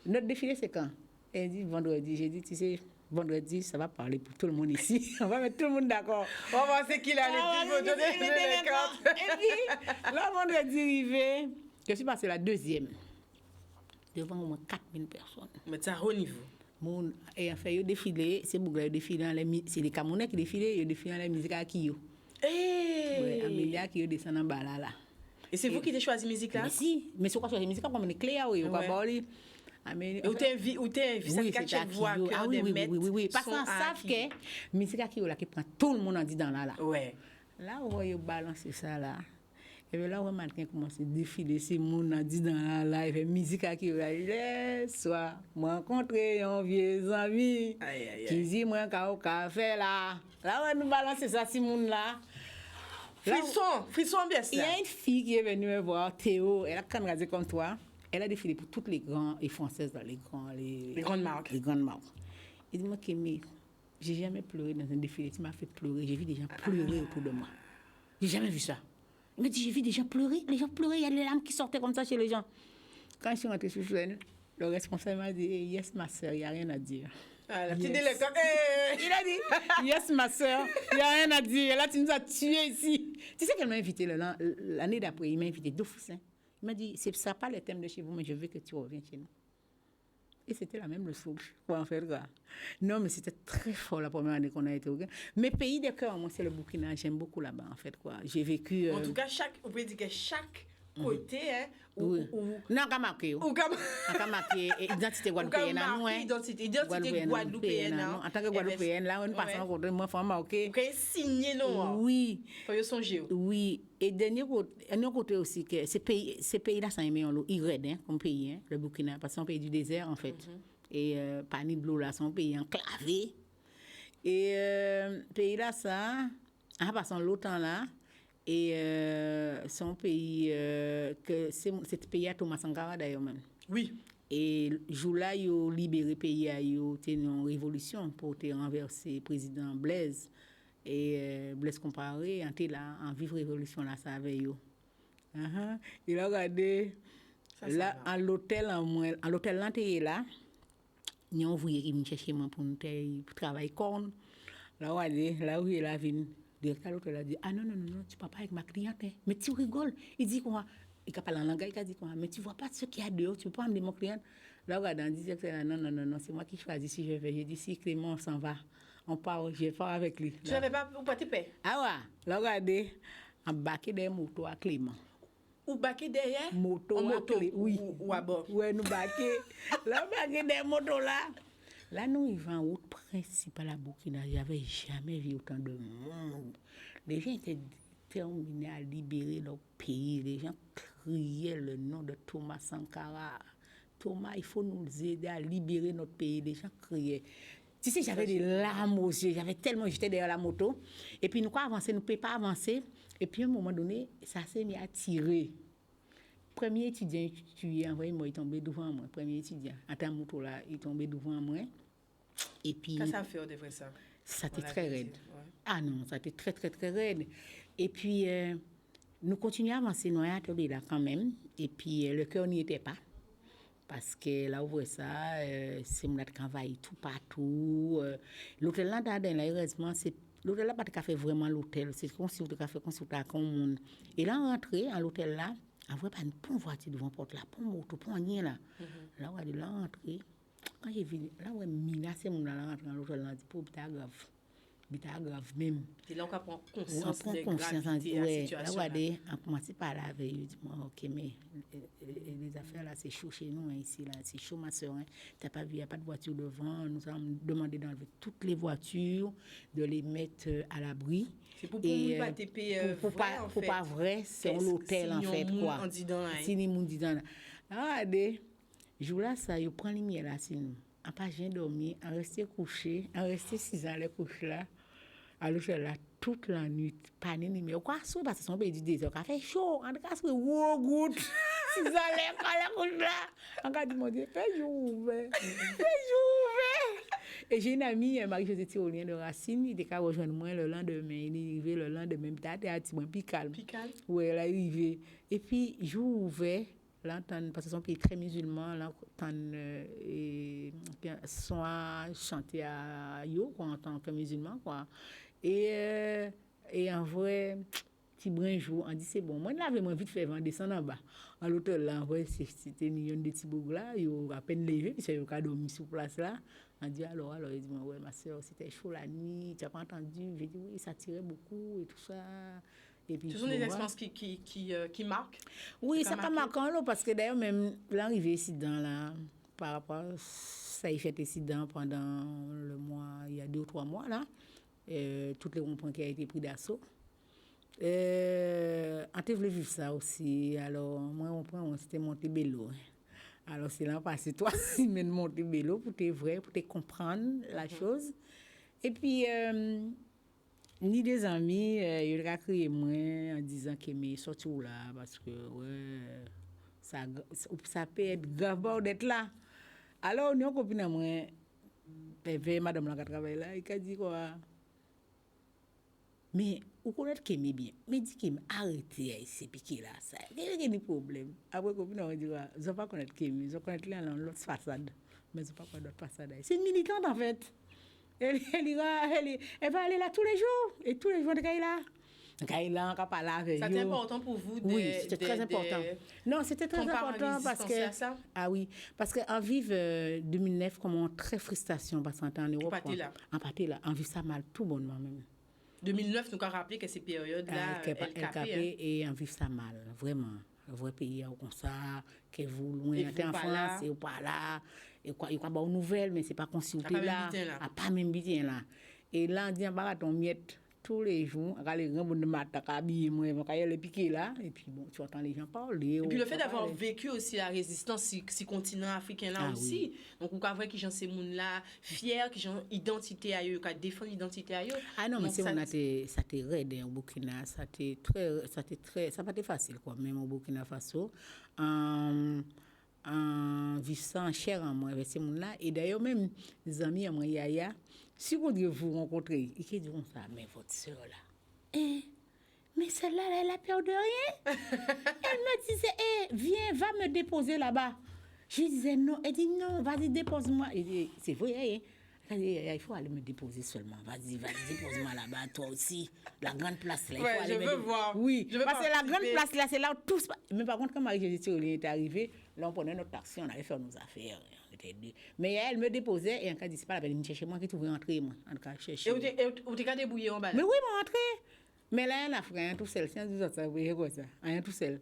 Notre défilé, c'est quand? Et il dit, vendredi. J'ai dit, tu sais, vendredi, ça va parler pour tout le monde ici. On va mettre tout le monde d'accord. On va voir c'est qu'il a les petits photos de délinquants. Et puis, là, vendredi arrivé, je suis passée la deuxième. Devant au moins 4000 personnes. Mais c'est à haut niveau. Et en fait, ils défilé, c'est Bougla, c'est les Camerounais qui défilent, ils défilent dans la musique à Kio. Hey! Amélia qui descend en bas là. Et c'est vous qui avez choisi la musique là? Mais si, mais c'est quoi choisir la musique comme on est clair, oui, on va parler. Ou t'es invité, ça cache voix cœur de mettre. Oui. Parce qu'on savent que la musique à Kio là qui prend tout le monde en dit dans là. Ouais. Là, on va balancer ça là. Et bien là, on va mannequin commence à défiler, c'est mon a dit dans la live, musique à qui là, soit rencontrer un vieux ami qui dit moi qu'au café là. Là, on va nous balancer ça, si mon là. Frisson bien ça. Il y a une fille qui est venue me voir, Théo, elle a quand même comme toi. Elle a défilé pour toutes les grands et françaises dans les grandes marques. Les grandes marques. Il dit moi Kémy, j'ai jamais pleuré dans un défilé, tu m'as fait pleurer, j'ai vu des gens pleurer autour de moi. J'ai jamais vu ça. Il m'a dit, j'ai vu des gens pleurer, il y a des larmes qui sortaient comme ça chez les gens. Quand je suis rentrée sur scène, le responsable m'a dit, yes, ma soeur, il n'y a rien à dire. Ah, la petite délinquante. Il a dit, yes, ma soeur, il n'y a rien à dire. Là, tu nous as tués ici. Tu sais qu'elle m'a invité l'année d'après, il m'a invité 2 fois. Il m'a dit, c'est ça pas le thème de chez vous, mais je veux que tu reviennes chez nous. Et c'était la même leçon. Quoi, en fait, quoi. Non, mais c'était très fort la première année qu'on a été au Ghana. Mes pays de cœur, moi, c'est le Burkina. J'aime beaucoup là-bas, en fait, quoi. J'ai vécu... En tout cas, on peut dire que chaque côté, hein, oui. Non, on a marqué. On a marqué identité guadeloupéenne. Identité guadeloupéenne. En tant que guadeloupéenne, là, on passe en côté, moi, il faut marquer. Vous avez signé, non? Oui. Faut y songer. Oui. Et dernier côté aussi, que ces pays-là, ça aimé, ils raident, hein, comme pays, hein, le Burkina, parce que c'est un pays du désert, en fait. Et pas ni de l'eau, là, c'est un pays enclavé. Et pays-là, ça, en passant l'OTAN, là, et c'est un pays que c'est pays à Thomas Sankara d'ailleurs même. Oui. Et jour-là, ils ont libéré le pays, ils ont tenu une révolution pour renverser le président Blaise. Et Blaise Compaoré, on était là, en vive révolution là, ça avait eu. Il a regardé, là, à l'hôtel, là, là, ils ont envoyé qui me chercher pour travailler corne. Là, regardez, là où il a vu. Le directeur a dit, ah non, tu ne parles pas avec ma cliente, hein. Mais tu rigoles. Il dit quoi? Il a parlé en langage, il a dit quoi? Mais tu ne vois pas ce qu'il y a dehors, tu ne peux pas amener mon client. Là, regarde, on dit, non, c'est moi qui choisis si je vais. J'ai dit, si Clément s'en va, on part, je pars avec lui. Tu n'avais pas, ou pas tes paix? Ah ouais, là, regardez, on baquait des motos à Clément. Ou baquer derrière? Moto, oui. Ou à bord? Oui, nous baquer. Là, baquer des motos là. Là, nous, ils vont en route principale à Burkina. Je n'avais jamais vu autant de monde. Les gens étaient déterminés à libérer leur pays. Les gens criaient le nom de Thomas Sankara. Thomas, il faut nous aider à libérer notre pays. Les gens criaient. Tu sais, j'avais des larmes aux yeux. J'étais derrière la moto. Et puis, nous, quoi avancer, nous ne pouvons pas avancer. Et puis, à un moment donné, ça s'est mis à tirer. Premier étudiant tué, envoyé, moi, il est tombé devant moi. Premier étudiant. À ta moto là, il est tombé devant moi. Et puis. Qu'est-ce que ça fait, on devrait ça? Ça a été très raide. Ouais. Ah non, ça a été très, très, très raide. Et puis, nous continuons à avancer dans l'atelier là quand même. Et puis, le cœur n'y était pas. Parce que là, vous voyez ça, c'est mon travail tout partout. L'hôtel là, heureusement, l'hôtel là, pas de fait vraiment l'hôtel. C'est comme si vous avez fait consulter avec un monde. Et là, on rentré à l'hôtel là, on voit pas une voiture devant la porte là, pas une moto, pas rien là. Là, on est rentré. Quand j'ai vu, là, on est menacé, on est rentré dans l'hôtel là, on dit, pour c'est grave même. Et là, on prend conscience de gravité de la situation. Là, on a commencé par la veille. Je dis, ok, mais les affaires là, c'est chaud chez nous, hein, ici, là. C'est chaud, ma soeur. Hein. Tu n'as pas vu, il n'y a pas de voiture devant. Nous avons demandé d'enlever toutes les voitures, de les mettre à l'abri. C'est pour ne pas TP vrai, en fait. Pour pas vrai, c'est l'hôtel, en fait, quoi. Si les gens disent, là, regardez, jour là, ça, ils prennent les lumière là, c'est nous. On n'a pas bien dormi, on restait couché, on restait 6 ans à coucher là. Alors, je suis là toute la nuit, pas de numéro. Quoi, parce que c'est un pays du désert, ça fait chaud, on a cassé, wow, good. 6 ans à la couche là. On a dit, mon Dieu, fais jour ouvert. Et j'ai une amie, Marie-Josée Tyrolien de Racine, il était qu'à rejoindre moi le lendemain. Il est arrivé le lendemain, il était à Pical. Pical? Oui, elle est arrivée. Et puis, jour ouvert, là, parce que c'est un pays très musulman, là, soit chanter à yo, quoi, en tant que musulman, quoi. Et en vrai, petit brin jour, on dit c'est bon. Moi, là, j'avais vite fait descendre en bas. À l'hôtel, là, en vrai, c'était une de petits bougs là, ils ont à peine levé, puis ils ont dormi sur place là. On dit alors, il dit, ouais, ma soeur, c'était chaud la nuit, tu n'as pas entendu? J'ai dit, oui, ça tirait beaucoup et tout ça. Et puis, ce sont des expériences qui marquent? Oui, c'est pas marquant, là, parce que d'ailleurs, même l'arrivée ici dedans, là, par rapport à ça, il fait incident pendant le mois, il y a 2 ou 3 mois, là, toutes les ronds-points qui ont été pris d'assaut. On t'a voulu vivre ça aussi. Alors, moi, on s'était monté vélo. Alors, c'est là, passé 3 semaines monter vélo pour te vrai, pour te comprendre la chose. Et puis, ni des amis, ils ont crié moi en disant que mes sortis là, parce que, ouais, ça peut être grave d'être là. Alors, nous, copine à moi, madame la travaille là, il a dit quoi? Mais, vous connaissez Kémy bien. Mais dit Kémy, arrêtez ici, piqué là, ça. Il y a des problèmes. Après, copine, on dit, je ne vais pas connaître Kémy, je connais là dans l'autre façade. mais c'est pas quoi d'autre pas ça d'ailleurs. C'est une militante en fait. Elle va aller là tous les jours et tous les jours de là. Là, on va parler avec C'était important pour vous de... Oui, c'était très important. Non, c'était très important parce que... Ah oui, parce qu'en vivre 2009, comme très frustration, parce qu'on était en Europe. En partie là. En vivre ça mal, tout bonnement même. 2009, nous avons rappelé que ces périodes-là, LKP, et en vivre ça mal, vraiment. Le vrai pays, comme ça, que vous, loin, êtes en France, et vous pas là, et quoi, il y a pas de nouvelles, mais c'est pas consulté là. Pas même bien là. Et là, on dit, on va ton miette. Tous les jours, on les grands de matin, habillé moi, on les piquer là, et puis bon, tu entends les gens parler. Et puis le fait d'avoir vécu aussi la résistance si continent africain là aussi, oui. Donc on voit que gens ces monde là fiers, qui ont identité à eux, qui défendent l'identité à eux. Ah non, mais c'est ça t'est raide au Burkina, ça t'est très ça pas été facile quoi, même au Burkina Faso. En vivant en chair en moi avec ces monde là, et d'ailleurs même les amis à moi Yaya. Si vous rencontrez, il dit comme ça, mais votre soeur là, mais celle-là, elle a peur de rien. Elle me disait, viens, va me déposer là-bas. Je disais non, elle dit non, vas-y, dépose-moi. Il dit, c'est vrai, il faut aller me déposer seulement. Vas-y, dépose-moi là-bas, toi aussi. La grande place là. Ouais, je veux voir. Oui, parce que la grande place là, c'est là où tout se passe. Mais par contre, quand Marie-Jésus est arrivée, là, on prenait notre taxi, on allait faire nos affaires. Mais elle me déposait et en cas de pas la peine de me chercher moi qui trouvais entrer moi en cas chercher. Et vous t'es débrouillé en bas. Mais oui, moi entrer. Mais là elle a fait tout seul, c'est un ça vous quoi ça. Rien tout seul.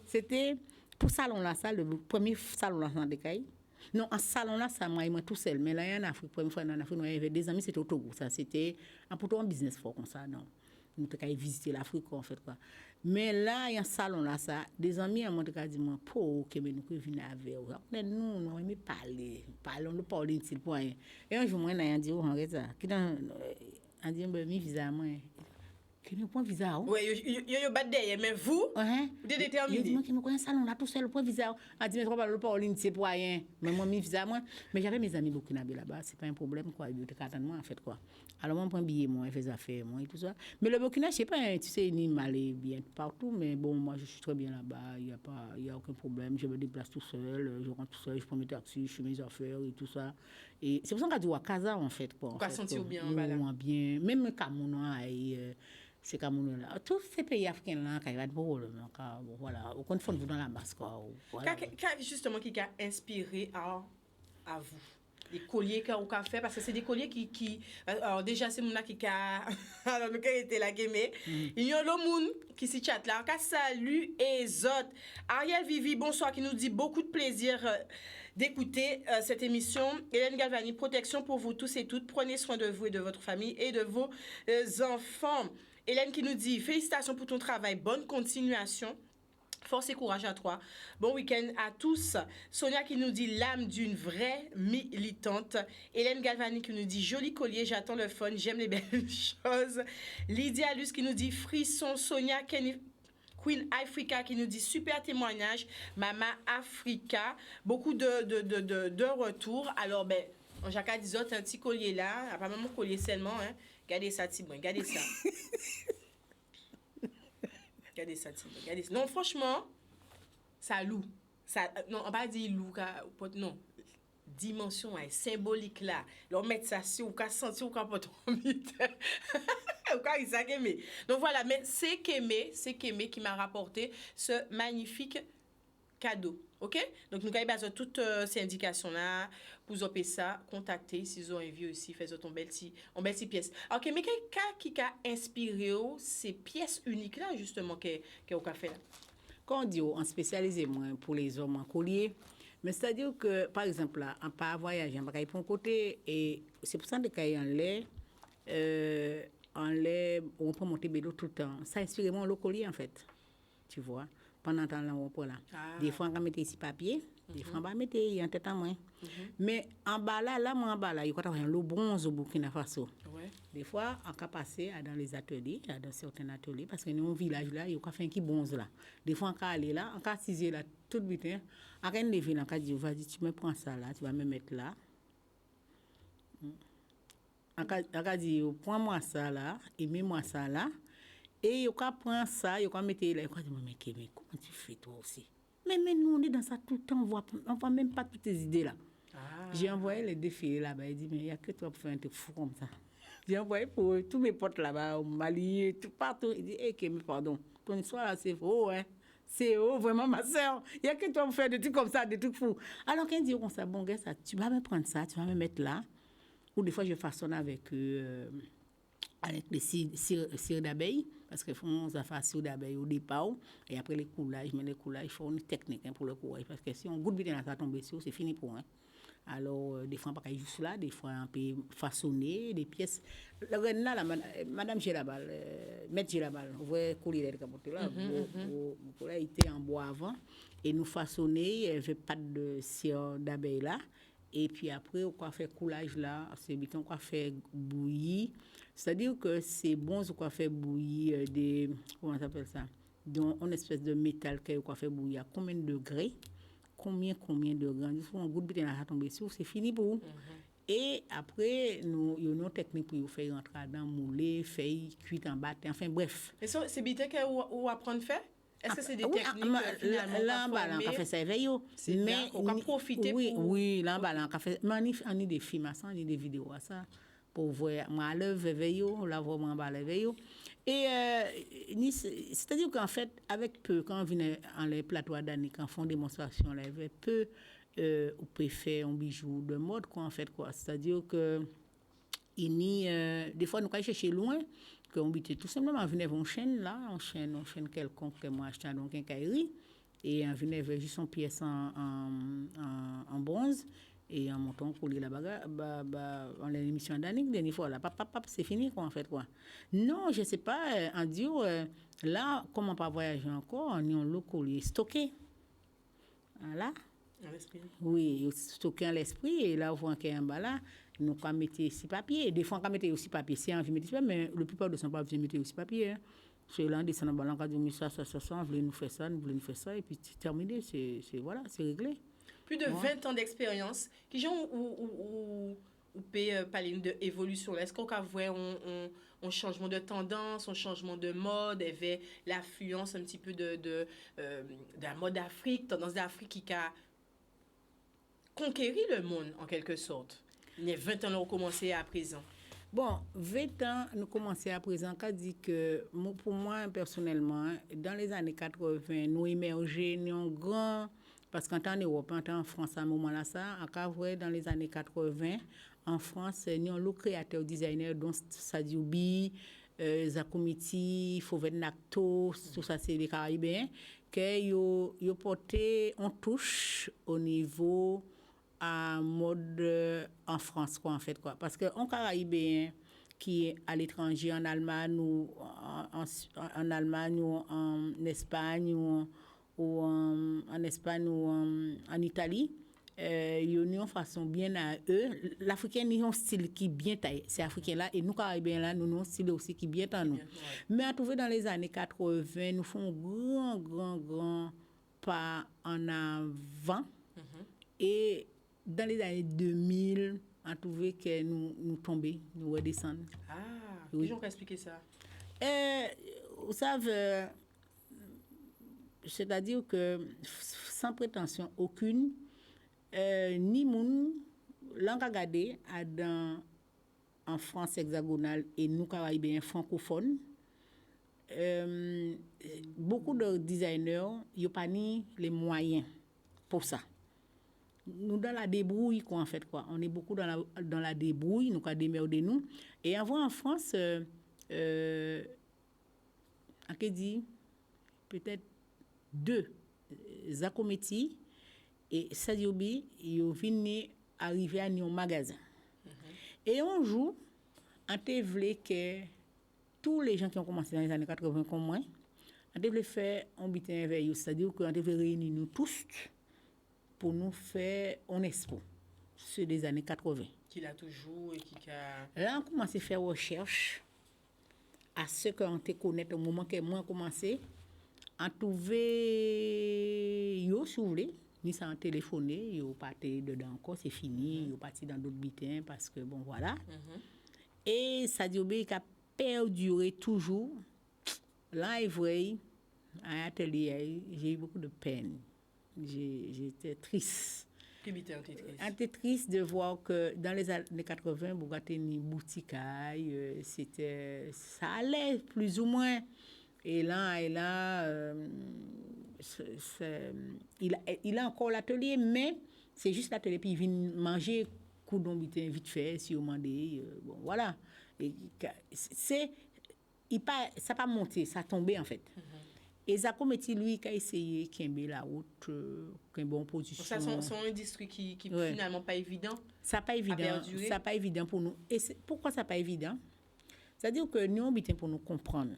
C'était pour salon là ça le premier salon là en Décaille. Non, en salon là ça moi tout seul, mais là en Afrique première fois en Afrique il y avait des amis, c'était au Togo ça, c'était pour un business fort comme ça non. Nous t'ai visiter l'Afrique en fait quoi. Mais là, il y a un salon là, ça, des amis à moi qui dit moi, pour que nous venons avec vous. Nous aimons parler, nous parlons de pour rien. Et un jour, moi, on dit, on regarde ça. Qui on dit, ben, mi visa moi. Qui me prend visa? Oui, yo bad day, mais vous êtes déterminé. Moi qui me connais salon là tout seul pour visa. On dit mais trop parler pour c'est pour rien. Mais moi mi visa moi, mais j'avais mes amis burkinabé là-bas, c'est pas un problème quoi, ils étaient attendre moi en fait quoi. Alors moi prends billet moi, fais affaires moi et tout ça. Mais le Burkina je sais pas, tu sais ni mal et bien partout mais bon moi je suis très bien là-bas, il y a aucun problème, je me déplace tout seul, je rentre tout seul, je prends mes taxis, je fais mes affaires et tout ça. Et c'est pour ça qu'on dit à Casa en fait quoi. On va sentir bien bien, même Cameroun c'est comme là tous ces pays africains là qui va être beau voilà au confond vous dans la masse quoi voilà justement qui a inspiré à vous les colliers qu'on a fait parce que c'est des colliers qui alors déjà c'est mon là qui a alors nous était là gamer il y a le monde qui s'y chat là qui salut et autres Ariel Vivi bonsoir qui nous dit beaucoup de plaisir d'écouter cette émission. Hélène Galvani, protection pour vous tous et toutes, prenez soin de vous et de votre famille et de vos enfants. Hélène qui nous dit, félicitations pour ton travail, bonne continuation. Force et courage à toi. Bon week-end à tous. Sonia qui nous dit l'âme d'une vraie militante. Hélène Galvani qui nous dit joli collier, j'attends le fun, j'aime les belles choses. Lydia Luce qui nous dit frisson. Sonia Queen Africa qui nous dit super témoignage. Mama Africa. Beaucoup de retours. Alors, ben, en Jacques Dizot, un petit collier là. Pas même mon collier seulement. Hein. Regardez ça, Tibon. Regardez ça. Regardez ça, Tibon. Regardez ça. Non, franchement, ça loue. Ça, non, on va pas dire loue. Non. Dimension est symbolique là. Leur mettre ça sur ou qu'à sentir ou qu'à pas trop vite. Ou qu'à ça qu'aimer. Donc voilà, mais c'est Kémé qui m'a rapporté ce magnifique cadeau. OK? Donc nous avons toutes ces indications là pour vous ça, contacter si vous avez envie aussi, faites une belle petite pièce. OK, mais qui a inspiré ces pièces uniques là justement que vous avez fait là? Quand on dit en spécialisé moi pour les hommes en collier. Mais c'est-à-dire que, par exemple, là, on part voyager, on va pour un côté, et c'est pour ça que on peut monter vélo tout le temps. Ça inspire mon le collier, en fait. Tu vois, pendant le temps, là, on peut là. Des fois, on va mettre ici papier, des fois, on va mettre en tête à main. Mais en bas là, il y a le bronze au Burkina Faso. Ouais. Des fois, on peut passer dans les ateliers, dans certains ateliers, parce que nous, au village là, il y a fait un qui bronze là. Des fois, on peut aller là, on peut ciser là, tout vite. On peut lever là, on peut dire, vas-y, tu me prends ça là, tu vas me mettre là. On peut dire, prends-moi ça là, et mets-moi ça là. Et on peut prendre ça, on peut mettre là, on peut dire, mais comment tu fais toi aussi? Mais nous, on est dans ça tout le temps, on voit même pas toutes tes idées là. J'ai envoyé les défilés là-bas. Il dit, mais il n'y a que toi pour faire un truc fou comme ça. J'ai envoyé pour tous mes potes là-bas, au Mali, tout partout. Il dit, mais pardon, ton histoire là, c'est faux, hein. C'est vraiment ma soeur. Il n'y a que toi pour faire des trucs comme ça, des trucs fous. Alors qu'elle dit, comme ça, bon, gars, ça, tu vas me prendre ça, tu vas me mettre là. Ou des fois, je façonne avec les cires d'abeille, parce qu'ils font ça fait cire d'abeille au départ, et après les coulages, mais les coulages, il faut une technique pour le courage, parce que si on goûte bien ça tombe dessus, c'est fini pour un. Alors, des fois, on peut juste là, des fois, on peut façonner des pièces. Là, Madame Gélabal, Maître Gélabal, vous voyez, couler les là, vous était en bois avant, et nous façonner, il n'y avait pas de cire d'abeille là. Et puis après, on va faire coulage là, c'est bien qu'on va faire bouillir. C'est-à-dire que c'est bon, on va faire bouillir des, comment ça s'appelle ça? Donc, une espèce de métal qu'on va faire bouillir à combien de degrés? Combien de degrés? Il faut un goût de bien à tomber sur, c'est fini pour vous. Et après, nous avons une technique pour faire rentrer dans mouler, faire cuire en bâton, enfin bref. Et ça, c'est bien qu'on apprend à faire? Est-ce que c'est des techniques finalement là on a fait ça éveillé mais on a profité oui là on a fait on a des films ça on a des vidéos à ça pour voir moi l'œuvre éveillé là vraiment bas éveillé et c'est-à-dire qu'en fait avec peu quand on vient en les plateaux d'année quand font démonstration là avec peu on peut faire un bijou de mode quoi en fait quoi c'est-à-dire que des fois nous allons chercher loin qu'on bute tout simplement venir en chaîne là en chaîne quelconque que moi acheté dans quincaillerie et on venait avec juste une pièce en bronze et en montant pour la bagarre en l'émission d'Annick dernière fois là c'est fini quoi en fait quoi non je sais pas en dire là comment pas voyager encore on est en local stocké voilà oui stocké en l'esprit et là on voit qu'il y a un bas là nous quand mettre ici papier des fois on mettre aussi papier c'est envie mettre mais le plupart de son pas mettre aussi papier c'est là descend dans ballon quand dit ça on voulait nous faire ça et puis terminé c'est voilà c'est réglé plus de 20 ans d'expérience qui ont ou peut parler de évolution est-ce qu'on a vu un changement de tendance un changement de mode avait l'affluence un petit peu de la mode d'Afrique tendance d'Afrique qui a conquéri le monde en quelque sorte. Il y a 20 ans, nous commencé à présent. Bon, 20 ans, nous commençons à présent, qu'a dit que, pour moi, personnellement, dans les années 80, nous émergeons, nous grand, parce qu'en temps Europe, en temps en France, à un moment-là, ça, dans les années 80, en France, nous avons le créateur designer, dont Sadio Bi, Zakoumiti, Fauven Nakto, tout ça, c'est les Caribéens, qui ont porté en touche au niveau à mode en France quoi en fait quoi parce que un Caribéen qui est à l'étranger en Allemagne ou en Allemagne ou en Espagne ou en Espagne ou en Italie ils ont une façon bien à eux l'Africain ils ont un style qui bien taillé c'est africain là et nous Caribéens là nous avons un style aussi qui bien à nous mais à trouver dans les années 80 nous font grand pas en avant et dans les années 2000, on a trouvé que nous tomber, nous redescendre. Ah, oui. Qui ont expliqué ça? Vous savez, c'est-à-dire que sans prétention aucune, ni moun, langue à garder en France hexagonale et nous Caribéens francophones, beaucoup de designers, ils n'ont pas ni les moyens pour ça. Nous dans la débrouille quoi en fait quoi on est beaucoup dans la débrouille nous qu'à démerder nous et avant en France on dit peut-être 2 Zakometi et Sadiobi ils viennent arriver à un magasin et un jour on te voulait que tous les gens qui ont commencé dans les années 80 comme moi on devait faire un butin veille c'est-à-dire qu'on devait réunir nous tous pour nous faire un expo sur les années 80. Qui l'a toujours et qui a... Là, on commence à faire recherche à ce qu'on te connaît au moment que moi commencé à trouver yo si vous voulez ni sans téléphoner yo parti dedans encore c'est fini yo parti dans d'autres butins parce que bon voilà et ça dit qui a perduré toujours là est vrai à atelier j'ai eu beaucoup de peine. J'étais triste En Tetris, de voir que dans les années 80, Bougatini boutique, ça allait plus ou moins. Et là, il a encore l'atelier, mais c'est juste l'atelier, puis il vient manger coudon bitin vite fait, si vous demandez. Bon, voilà. Et ça n'a pas monté, ça a tombé en fait. Et Zako Meti, lui, qui a essayé de la route, qui a une bonne position. Ça, c'est une industrie qui finalement pas évident. Ça n'a pas évident. Ça pas évident pour nous. Et pourquoi ça n'a pas évident? C'est-à-dire que nous, on besoin pour nous comprendre.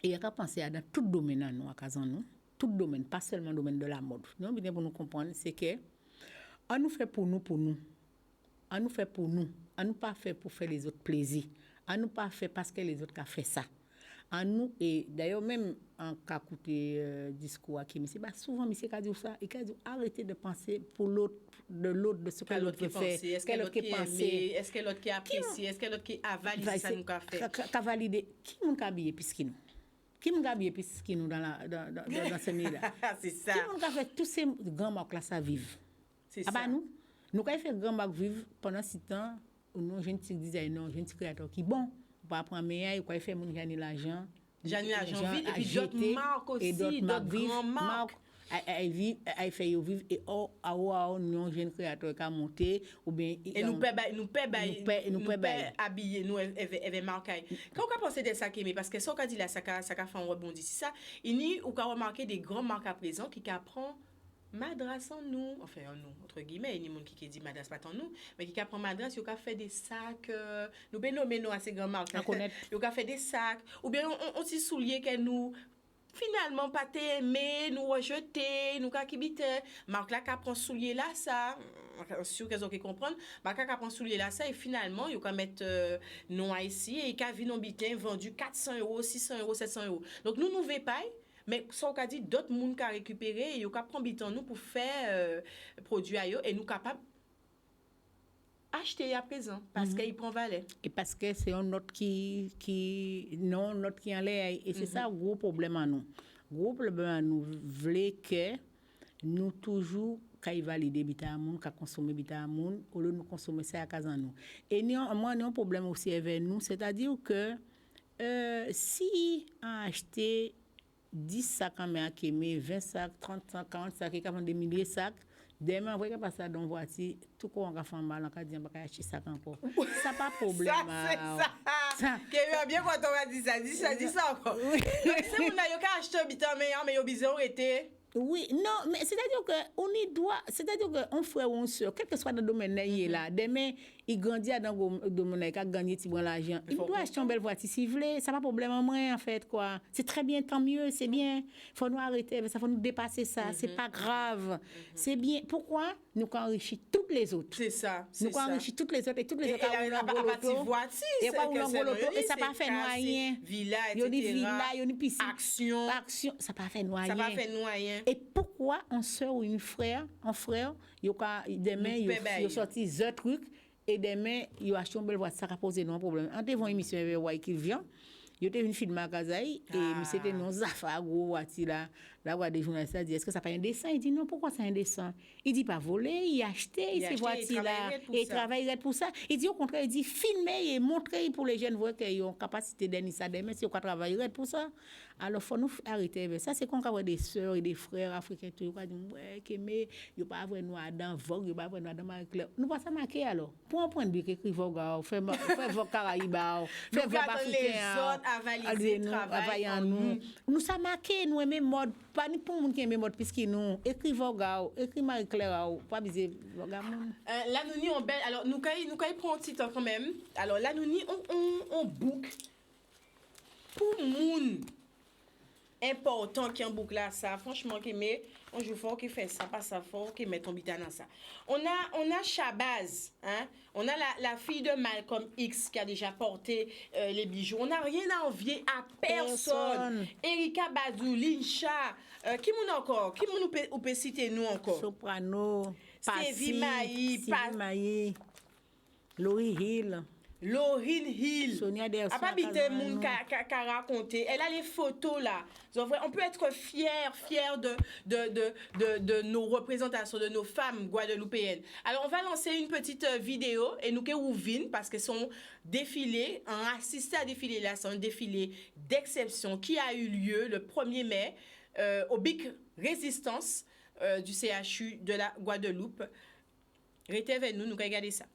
Et il y a qu'à penser à dans tout domaine, nous, à Kazan, tout domaine, pas seulement le domaine de la mode. Nous, on besoin pour nous comprendre, c'est que on nous fait pour nous. On nous fait pour nous. On nous pas fait pour faire les autres plaisir. On nous pas fait parce que les autres ont fait ça. En nous, et d'ailleurs même en cas écouté discours à qui monsieur souvent monsieur a dit ça, il a dit arrêtez de penser pour l'autre de ce que l'autre fait, est-ce que l'autre qui pense, est-ce que l'autre qui apprécie, est-ce que l'autre qui a validé ça nous a fait, qu'a validé qui nous a habillé puisqu'il nous qui nous a habillé puisqu'il nous dans ce milieu là. C'est ça, qui nous a fait tous ces grands marques là ça vivre, c'est ça. Nous avons fait grand marques vivre pendant 6 ans, nous jeune designer, jeune créateur qui bon pour prendre meilleur, quoi faire mon gagner l'argent. Gagner l'argent vite et puis d'autres marques aussi, d'autres grandes marques. Elle fait vivre et nous jeunes créateurs qui monté ou bien et nous habiller nous avec marque. Quand on pense de ça qui parce que ça on dit là ça fait un rebondis c'est ça. Il y ou quand remarquer des grandes marques à présent qui apprend madras en nous, enfin en nous, entre guillemets, il y a des gens qui disent madras pas en nous, mais qui apprend madras, ils ont fait des sacs, nous ben nommer nous à ces grandes marques, ils ont fait des sacs, ou bien on s'y souliers que nous, finalement, pas t'aimer, nous rejeter, nous kakibiter, marque là qu'apprend soulier là ça, sûr qu'elles ont qui comprendre, marque là qu'apprend soulier là ça, et finalement, ils ont mettre nous ici, et qu'à vino bitin vendu 400 €, 600 €, 700 €. Donc nous veillons pas. Mais ça, on a dit d'autres gens qui ont récupéré et ils ont pris nous pour faire produit et nous capables acheter à présent parce qu'ils prennent valeur. Et parce que c'est un autre qui en l'air. Et c'est ça le gros problème à nous. Le gros problème à nous, voulons que nous toujours quand il valide bita à moun, quand consommer bita à moun, au lieu de nous consommer ça à casa nous. Et nous avons un problème aussi avec nous, c'est-à-dire que si on acheté 10 sacs en main qui met 20 sacs, 30 sacs, 40 sacs, et des milliers de sacs, demain, on va passer dans la voiture, tout le monde va faire mal, on va dire, on va acheter sac encore. Ça pas problème. Ça, c'est ça. Bien quand on va dire ça encore. Donc, si on a acheté un bitan meilleur, mais on a besoin d'arrêter. Oui, non, mais c'est-à-dire qu'on frère ou une soeur, quel que soit le domaine là, demain, il grandit dans le domaine, il a gagné l'argent. Il doit acheter une belle voiture s'il veut, ça n'a pas de problème en moi, en fait, quoi. C'est très bien, tant mieux, c'est bien. Il faut nous arrêter, ça faut nous dépasser ça, c'est pas grave. C'est bien. Pourquoi? Nous enrichissons toutes les autres. C'est ça. Nous enrichissons toutes les autres et toutes les autres. Et ça n'a pas fait noyer. Villa, etc. Il y a une piscine. Action. Ça n'a pas fait noyer. Ça n'a pas fait noyer. Et pourquoi un soeur ou un frère, demain, il sorti 2 trucs et demain, il a acheté une belle voiture, ça a posé un problème. En devant une émission avec Wai qui vient, il était une film à Kazaï et c'était non zafa gros voiture là. Là où des journalistes dit est-ce que ça pas un dessin? Il dit non, pourquoi c'est un dessin? Il dit pas voler, il a acheté ces voitures là et travailler pour ça. Il dit au contraire, il dit filmer et montrer pour les jeunes voir qu'ils ont capacité d'aider ça demain si on travailler pour ça. Alors faut nous arrêter ça, c'est qu'on a des sœurs et des frères africains tout quoi dit ouais que mais il pas avoir noir dans Vogue, il pas avoir noir dans Marie-Claire. Nous pas ça marquer alors. Pour un point de vue écrit Vogue, fait Vogue Caraïbes, fait Vogue africain. À valider travail en nous. Nous ça marqué nous aimer mode pas ni pour monde qui aime mode puisque nous écrit Vogue, écrit Marie-Claire, pas biser Vogue. Là nous ni on belle alors nous quand prend un petit temps quand même. Alors là nous ni on book pour moun important qui en boucle là ça franchement qui met on joue fort qui fait ça pas ça fort qui met ton bitan dans ça on a Shabazz hein on a la fille de Malcolm X qui a déjà porté les bijoux on n'a rien à envier à personne. Erika Badou Lincha qui moun encore qui moun ou peut citer nous encore Soprano Stevie Maï Laurie Hill Lauryn Hill. Sonia Delson. A pas habité moun qu'a raconté. Elle a les photos là. On peut être fier de nos représentations, de nos femmes guadeloupéennes. Alors, on va lancer une petite vidéo et nous qu'ouvine parce que son défilé, on assisté à défilé là, c'est un défilé d'exception qui a eu lieu le 1er mai au Big Résistance du CHU de la Guadeloupe. Restez avec nous regardez ça.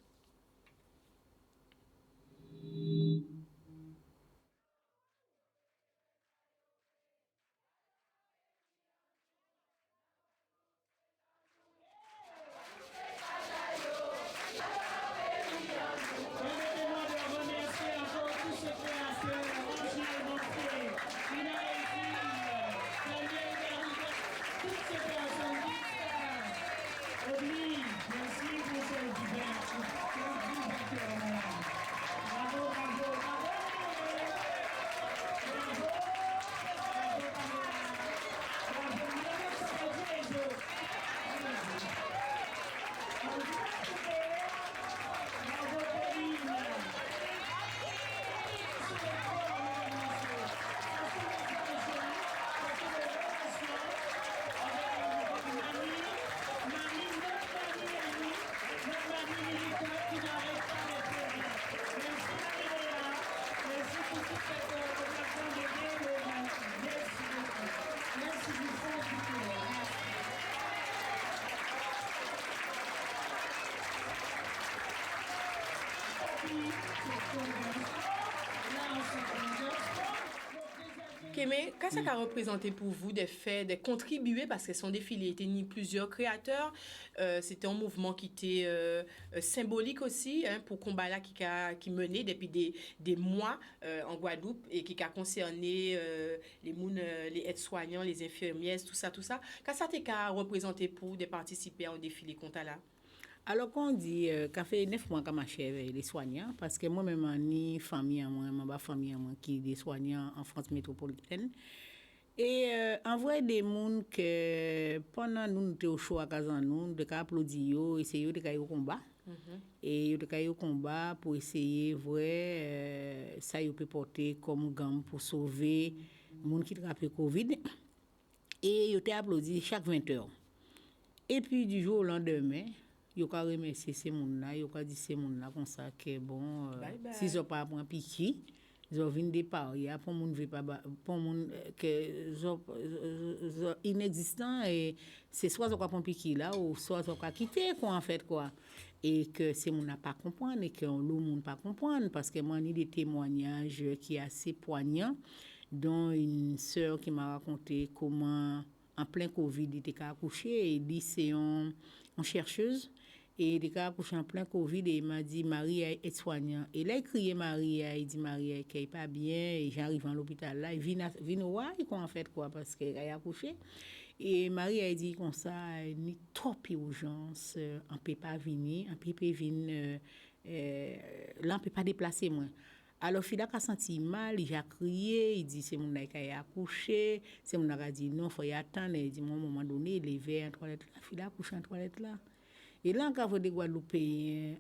Mais qu'est-ce que ça a représenté pour vous des faits, des contribuer parce que son défilé était ni plusieurs créateurs, c'était un mouvement qui était symbolique aussi pour combat là qui menait depuis des mois en Guadeloupe et qui a concerné les aides-soignants, les infirmières, tout ça. Qu'est-ce que ça a représenté pour des participants au défilé compta là? Alors, qu'on dit, ça fait 9 mois que je marche avec les soignants, parce que moi-même, ni famille, ma famille qui est des soignants en France métropolitaine. Et en vrai, des gens que pendant nous étions au show à Kazan, nous avons applaudi, essayer de gagner au combat. Et ils ont gagné au combat pour essayer, vrai, ça, ils peut porter comme gamme pour sauver les gens qui ont Covid. Et ils ont applaudi chaque 20 heures. Et puis, du jour au lendemain, yo ka remercier ces moun là, yo ka dit ces moun là comme ça que bon si ils pas prend piqui, ils ont vinn des paris pour moun veut pas pour moun que inexistant et c'est soit on prend piqui là ou soit on quitter quoi en fait quoi et que ces moun n'a pas comprendre et que l'autre moun pas comprendre parce que moi ni des témoignages qui est assez poignant dont une sœur qui m'a raconté comment en plein Covid il était accouché et dit c'est une chercheuse. Et il a accouché en plein Covid et il m'a dit Marie est soignant. Et là, il criait Marie, il dit Marie qui n'est pas bien. Et j'arrive à l'hôpital là, il vient voir, en fait, quoi, parce qu'elle a accouché. Et Marie a dit comme ça, ni trop d'urgence, on ne peut pas venir, on peut venir, là, on ne peut pas déplacer moi. Alors, Fida a senti mal, il a crié, il dit c'est mon qui a accouché, c'est mon qui a dit non, il faut y attendre. Il dit à un moment donné, il est vers en toilette là, Fida a accouché en toilette là. Et là, quand des Guadeloupéens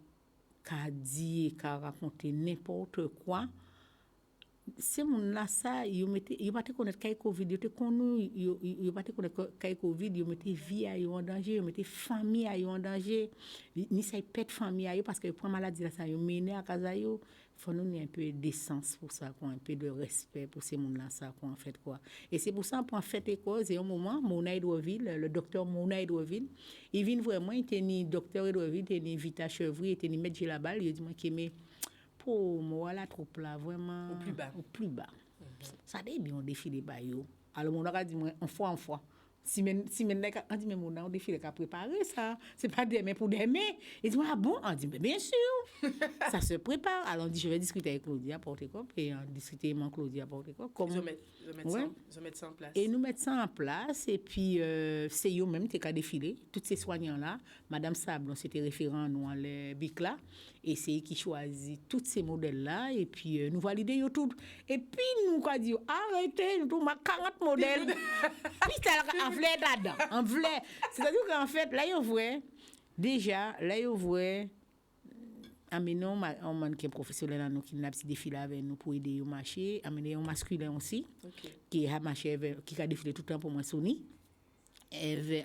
qui a dit, qui a raconté n'importe quoi, c'est mon là ça, ils pas connaître qu'il y a Covid, ils pas connaître qu'il y a Covid, ils mettaient vie à en danger, ils mettaient famille à en danger, ni ça pète famille à parce que prend maladie là ça ils mené à casa yo. Faut nous un peu d'essence pour ça quoi, un peu de respect pour ces monde là ça quoi en fait quoi. Et c'est pour ça pour en fait cause et un moment Mona Edouardville, le docteur Mona Edouardville, il vient vraiment il était ni docteur Edouardville, il était ni Vita Chevry, il était ni maître Gilabal, il dit moi qui mais pour moi la troupe là vraiment au plus bas. Ça dit bien on défilé ba yo. Alors on a dit moi en fois si men on dit mais on défilé qu'a préparé ça, c'est pas demain pour demain. Il dit ah bon, on dit mais bien sûr. Ça se prépare. Alors on dit je vais discuter avec Claudia Porte-Cop et on discuter avec Claudia Porte-Cop comme je mettre ça en place. Et nous mettre ça en place et puis c'est eux même qui a défilé toutes ces soignants là, madame Sablon c'était référent nous à le bic là et c'est qui choisit tous ces modèles là et puis nous valider yo tout et puis nous a dit arrêtez nous ma 40 modèles. Puis ça en vrai là-dedans, en vrai. C'est-à-dire qu'en fait là vous voyez déjà là vous voyez amener un mannequin professionnel à nous qui n'a petit défilé avec nous pour aider au marché, amener un masculin aussi qui a marché qui a défilé tout le temps pour moi Sony.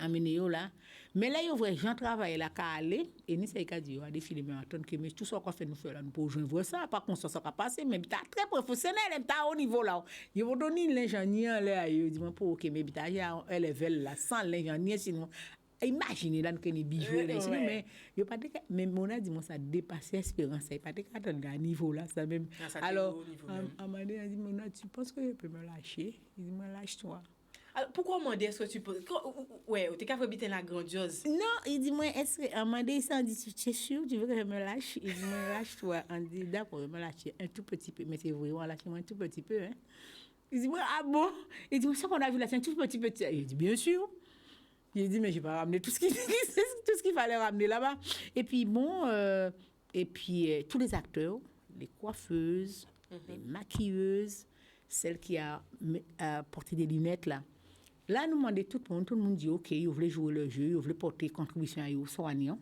Amener là mais là il vrai gens travail là ka aller et ni c'est ka dit a défilé mais attendre que mais tout ça qu'on fait nous faire là nous pour joindre ça par contre ça va passer mais t'as très professionnel t'as au niveau là ils vont donner l'ingénieur là il dit pour OK mais t'as un level là sans l'ingénieur sinon imaginez là que les bijoux là sinon mais il pas mais mon a dit moi ça dépasser espérance il pas attendre à niveau là ça même alors Amadé a dit mon tu penses que je peux me lâcher il dit me lâche toi. Alors, pourquoi demander est-ce que tu peux ouais tu capable habiter la grandiose non il dit moi est-ce que Amandé il s'en dit tu es sûr tu veux que je me lâche il dit me lâche toi on dit d'accord je me lâche un tout petit peu mais c'est vrai on lâche un tout petit peu hein il dit moi ah bon il dit moi ça qu'on a vu là c'est un tout petit peu il dit bien sûr il dit mais j'ai pas ramené tout ce qu'il fallait ramener là-bas et puis bon et puis tous les acteurs les coiffeuses les maquilleuses celles qui a porté des lunettes là. Là, nous demandons tout le monde dit OK, ils veulent jouer le jeu, ils veulent porter contribution à eux, soignants.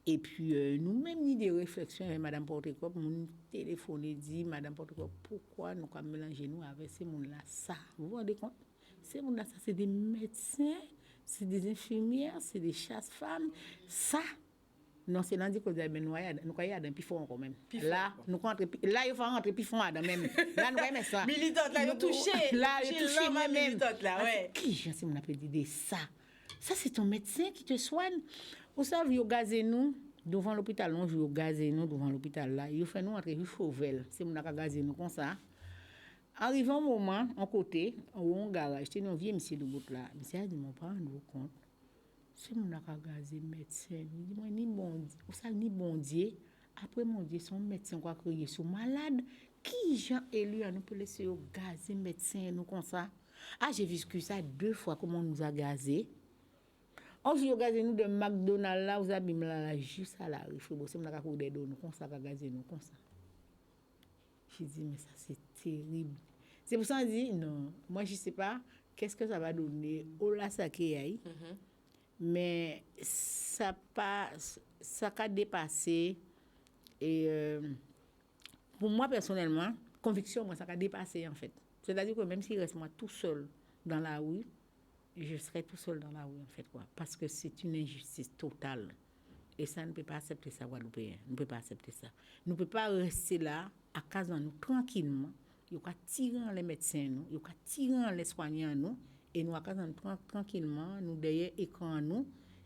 Et puis, nous-mêmes, ni des réflexions avec Madame Porte-Cop, nous téléphonons, dit Madame Porte-Cop, pourquoi nous avons mélangé nous avec ces gens-là, ça. Vous vous rendez compte? Ces gens-là, ça, c'est des médecins, c'est des infirmières, c'est des chasse-femmes. Ça, non, c'est lundi qu'on dit, ben, nous croyons d'un pifon quand même. Là, nous rentrons, là, il faut rentrer pifon là même. Là, nous voyons ça. Militante, là, ils ont touché. Là, ils ont touché moi-même. Là, ouais. Qui, je sais, on a dit ça. Ça, c'est ton médecin qui te soigne. Vous savez, ils gazé nous devant l'hôpital. Non, ils gazé nous devant l'hôpital là. Ils fait nous entrer rue Chauvel. C'est mon a gazé nous comme ça. Arrivé un moment, en côté, où on garage, c'était un vieux monsieur de bout là. Monsieur a dit, mon pas rendre compte. C'est mon a gazé médecin. Il dit, moi, ni bon, ça ni bon Dieu. Après, mon Dieu, son médecin quoi crier sur malade. Qui Jean élu à nous pour laisser au gazer médecin nous comme ça. Ah, j'ai vécu ça 2 fois comment on nous a gazé. On joue gazé nous de McDonald's là, vous avez mis là juste à la rue. C'est mon a des nous comme ça gazé nous comme ça. J'ai dit mais ça c'est terrible. C'est pour ça on dit non, moi je sais pas qu'est-ce que ça va donner au la saké mais ça a dépassé et pour moi personnellement conviction moi ça a dépassé en fait. C'est-à-dire que même s'il reste moi tout seul dans la rue, je serai tout seul dans la rue en fait quoi parce que c'est une injustice totale. Et ça, ne peut pas accepter ça, Guadeloupéen. Ne peut pas accepter ça. Nous ne pouvons pas rester là, à casa nous, tranquillement. Il y a tirer les médecins, nous. Il y a tirer les soignants, nous. Et nous, à casa nous, tranquillement, nous, derrière l'écran, nous.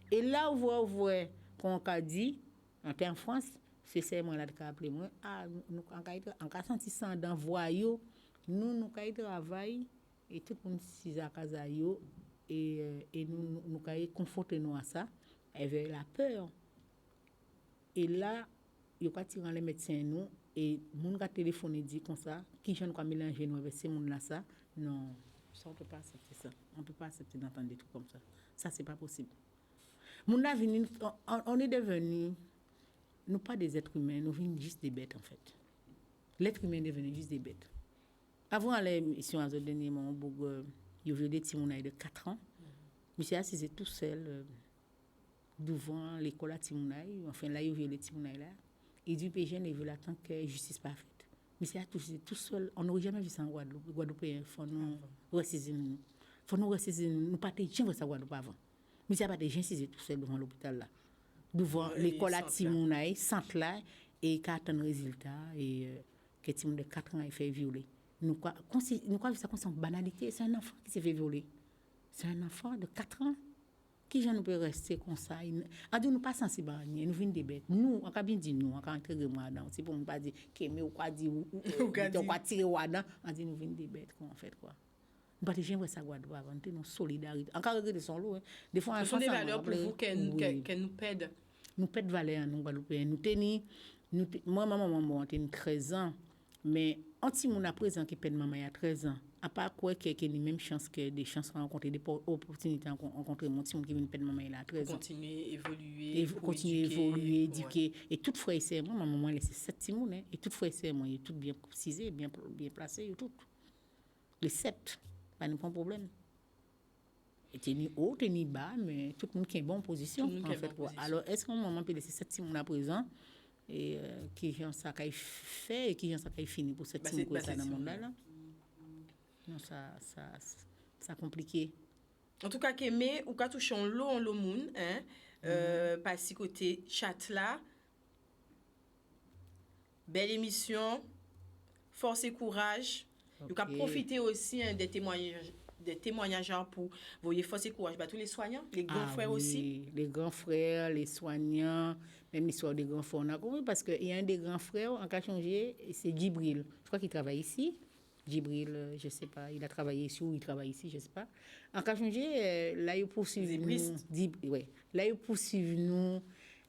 Et là, où vous voyez, qu'on a dit, en France, c'est ça, moi, là, qui a appelé moi. Ah, nous, en cas senti ça dans voyou, nous, travaillons, et tout le monde, s'y a casa, et nous, conforter nous à ça, avec la peur. Et là, il y a pas tiré les médecins nous et moun ka téléphoné dit comme ça, qui j'en quoi mélanger nous avec ces moun là ça. Non, ça on peut pas accepter ça. On peut pas accepter d'entendre des trucs comme ça. Ça c'est pas possible. Moun là on est devenu nous pas des êtres humains, nous venons juste des bêtes en fait. L'être humain est devenu juste des bêtes. Avant l'émission à ce dernier moment, il y avait des petits moun de 4 ans. Monsieur assis tout seul devant l'école à Timounaï, enfin là, il y a les Timounaï là. Il dit, PGN, il veut attendre que justice pas faite. Mais c'est tout seul. On n'aurait jamais vu ça en Guadeloupe. Guadeloupéen, il faut nous ressaisir nous. Il faut nous ressaisir nous. Nous pas de gens ça Guadeloupe avant. Mais il n'y a pas de gens qui tout seul devant l'hôpital là. Devant l'école à Timounaï, centre là, et qui attend le résultat, et que Timounaï de 4 ans, il fait violer. Nous croyons que ça c'est une banalité. C'est un enfant qui s'est fait violer. C'est un enfant de 4 ans. Qui j'en peut rester comme ça en dit nous pas sensible nous venons des bêtes nous on a bien dit nous on a entrer moi dedans c'est pour ne pas dire qu'aimer ou quoi dire ou quoi tirer dedans on dit nous venons des bêtes quoi en fait quoi nous pas j'aimerais ça Guadeloupe avant nous solidarité encore regarder son lot des fois ce sont des valeurs pour vous qu'elle nous pède valeur nous Guadeloupéens nous moi maman a 13 ans mais anti mon à présent qui pède maman il y a 13 ans à part quoi qu'il y ait les mêmes chances que des chances rencontrer des opportunités rencontrer mon petit qui vient pède maman il a 13 ans continuer évoluer éduquer et toute frère et sœur moi maman laissé 7 petits moun et toute frère et sœur moi tout bien précisé bien placé tout les 7 pas de problème et ni haut ni bas mais tout le monde qui est en bonne position en fait quoi alors est-ce qu'on maman peut laisser 7 petits moun à présent et qui gens ça qu'a fait et qui gens ça qu'a fini pour cette team quoi ça dans monde là. Non ça compliqué. En tout cas Kémé ou ka toucher en l'eau moun hein par si côté chat là. Belle émission, force et courage. Okay. Vous pouvez profiter aussi des témoignages pour voyez force et courage tous les soignants, les grands frères aussi. Les grands frères, les soignants, même l'histoire des grands frères on a compris parce que il y a un des grands frères en cas changé, c'est Djibril. Je crois qu'il travaille ici. Djibril, je sais pas, il a travaillé ici ou il travaille ici, je sais pas. En cas changé, là il poursuit nous. Ouais. Là il poursuit nous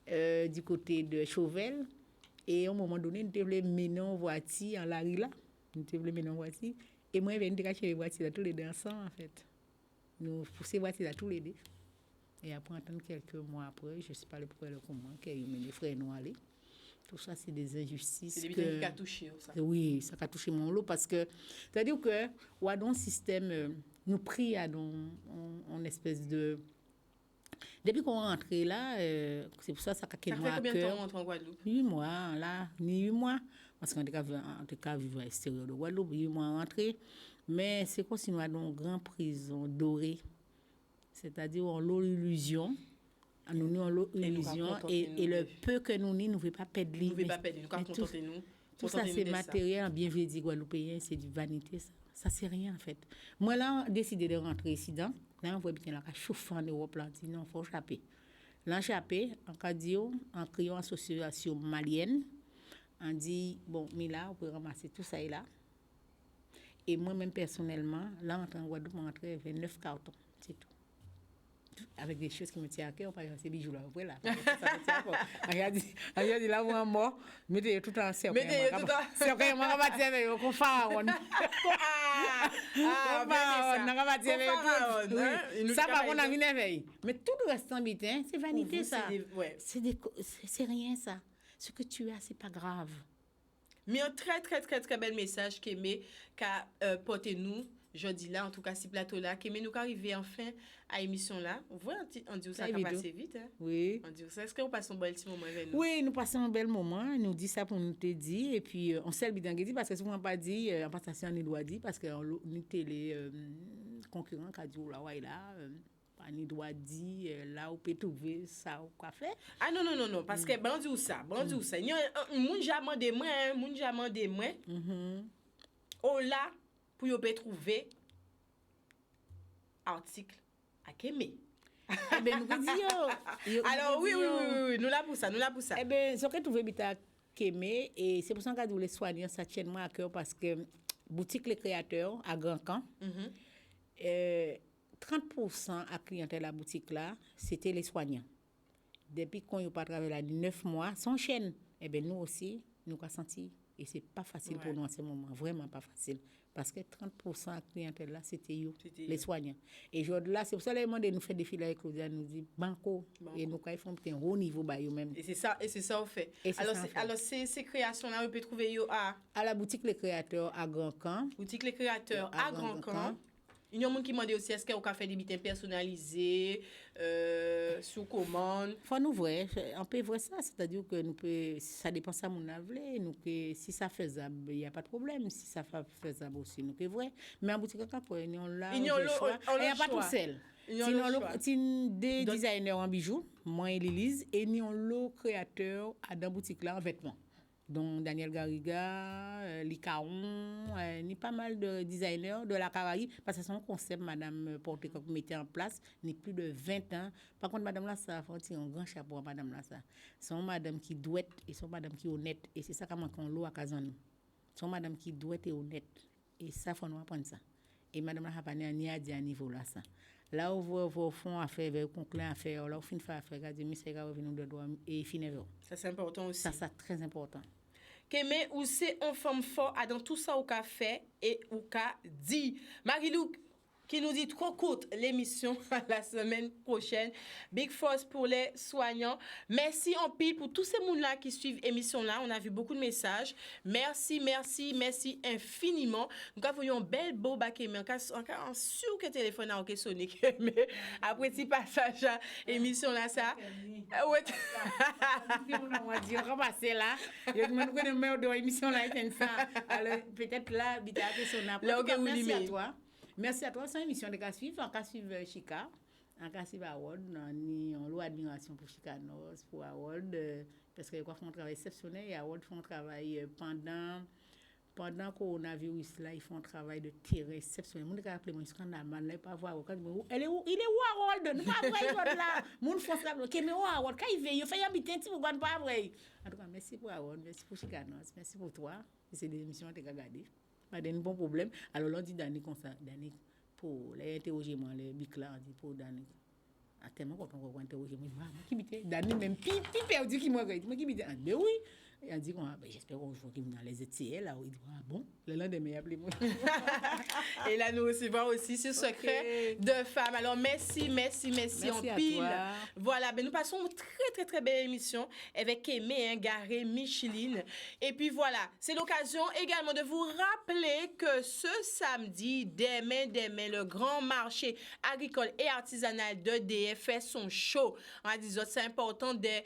du côté de Chauvel. Et à un moment donné, nous devons mener en voiture en la rue là. Nous devons mener en voiture. Et moi, je viens de cacher les voitures tous les deux ensemble, en fait. Nous poussons les voitures tous les deux. Et après, attendre quelques mois après, je ne sais pas le pourquoi, le comment, qu'il y a les frères nous aller. Tout ça, c'est des injustices. C'est des bêtises qui ont touché, ça. Oui, ça a touché mon lot parce que, c'est-à-dire que, on a un système, nous pris à une espèce de. Depuis qu'on est rentré là, c'est pour ça que ça a quelques mois à cœur. Ça fait combien de temps on rentre en Guadeloupe? 8 mois, là, ni 8 mois. Parce qu'on est vivre à l'extérieur de Guadeloupe, 8 mois rentré. Mais c'est comme si nous avons une grande prison dorée. C'est-à-dire, on a l'illusion. Nous avons l'illusion. Et le peu que nous ne pouvons pas perdre. Nous ne pouvons pas perdre, nous ne contenter nous. Tout ça, c'est matériel, bien vu dit guadeloupéen, c'est du vanité, ça. Ça, c'est rien, en fait. Moi, là, j'ai décidé de rentrer ici dedans. Là, on voit bien la chauffe en Europe, là, non, il faut échapper. Là, échapper, en cadio, en créant association malienne, on dit, bon, mais là, on peut ramasser tout ça et là. Et moi-même, personnellement, là, en Guadeloupe, on rentre 29 cartons, c'est tout. Avec des choses qui me tiennent à cœur, par exemple, ces bijoux-là, voilà. On a dit, là, on est mort, mettez tout en cercle. Mettez tout en cercle. On va battre avec eux, qu'on pharaon. Ça, par contre, on a vu l'éveil. Mais tout le reste en bitin, c'est vanité, ça. C'est rien, ça. Ce que tu as, c'est pas grave. Mais un très, très, très, très bel message qu'Aimé qu'a porté nous. Jeudi là, en tout cas, si plateau là, qui nous arrivé enfin à l'émission là. Vous voyez, on dit ça va passer vite. Hein? Oui. On dit ça. Est-ce qu'on passe un bel petit moment avec nous? Oui, nous passons un bel moment. Nous dit ça pour nous te dire. Et puis, on s'est bien dit parce que souvent pas dit, en passation, on doit dire parce que nous télé concurrents qui a dit, là, ouais, là. On doit dire là où peut trouver ça ou quoi faire. Ah non, parce que bon dit ça. Il y a un moun jamais de moi. Oh là. Pour vous trouver article à Kémé. Eh bien, nous disons. Alors, oui, nous là pour ça. Eh bien, ce que trouver à Kémé, et c'est pour ça que les soignants, ça tient moi à cœur, parce que boutique Les Créateurs à Grand Camp, 30% à clientèle à la boutique là, c'était les soignants. Depuis qu'on n'a pas travaillé là 9 mois, sans chaîne, eh bien, nous aussi, nous avons senti. Et ce n'est pas facile pour nous en ce moment, vraiment pas facile. Parce que 30% de la clientèle là, c'était les soignants. Et là, c'est pour ça que nous fait des filles avec Claudia, nous dit banco. Et nous, quand ils font un haut niveau, bah, eux-mêmes. Et c'est ça, on fait. Alors, ces créations-là, on peut trouver à la boutique Les Créateurs à Grand Camp. Boutique Les Créateurs à Grand Camp. Il y a des gens qui demandent aussi est-ce qu'on peut faire des bitins personnalisés, sous commande. Faut nous voir, on peut voir ça, c'est-à-dire que ça dépend de mon avis, si ça fait faisable, il n'y a pas de problème, si ça fait faisable aussi, nous pouvons voir. Mais en boutique, il y a pas tout seul. Si des designers en bijoux, moi et Lise, et il y a un créateur à dans boutique là en vêtements. Donc Daniel Garriga, Licaon, il y a pas mal de designers de la Caraïbe, parce que c'est un concept, Madame Porté, que vous mettez en place, il y a plus de 20 ans. Par contre, Madame là, ça fait un grand chapeau à Madame là, ça. C'est une Madame qui douette et c'est une Madame qui est honnête. Et c'est ça qu'on manque en l'eau à Kazan. C'est une Madame qui douette et honnête. Et ça, il faut nous apprendre ça. Et Madame là, n'a ni à dire à niveau là, ça. Là où vous font affaire, vous concluez affaire, là où vous faites affaire, vous dites, c'est grave, vous de droit et finissez. Ça, c'est important aussi. Ça, c'est très important. Mais c'est une femme fort dans tout ça au café et au cas dit. Marie-Lou, qui nous dit trop courte l'émission la semaine prochaine. Big force pour les soignants. Merci en pile pour tous ces monde-là qui suivent l'émission là. On a vu beaucoup de messages. Merci infiniment. Nous avons un bel beau baquet, mais en sûr que le téléphone a sonné. Mais après ce passage à l'émission là, ça. Ouais. On va dire, ramasser là. Je me connais même de l'émission là, alors peut-être là, merci à toi. Merci à toi. C'est une émission de suivre. On va suivre Chica. On va suivre Award. On a une admiration pour Chica Nos, pour Award. Parce qu'ils font un travail exceptionnel. Et Award font un travail pendant le coronavirus, là, ils font un travail de terrain exceptionnel. Mon gars appelé moi, scandale, là, pas voir. Il est où Harold? Pas vrai, là. Mon font ça. OK, mais Harold, quand il vient, il fait habiter un petit peu, pas vrai. En tout cas, merci pour Harold, merci pour Chicanos, merci pour toi. C'est des émissions que tu as regardées. Pas de bon problème. Alors, on dit Dani comme ça, Dani, pour les interroger, moi, les bics là, on dit pour Dani. À tellement quand on va interroger, moi, qui m'était Dani, même, pi perdu qui m'a dit, moi, qui m'était, mais oui. Et on dit, j'espère qu'on joue dans les ETL, là, il dit, bon, le lendemain, il appelé moi. Et là, nous recevons aussi ce secret de femme. Alors, merci en pile. Voilà, ben, nous passons une très belle émission avec Aimé, Garé, Micheline. Et puis voilà, c'est l'occasion également de vous rappeler que ce samedi, demain, le grand marché agricole et artisanal de DF fait son show. On dit, c'est important de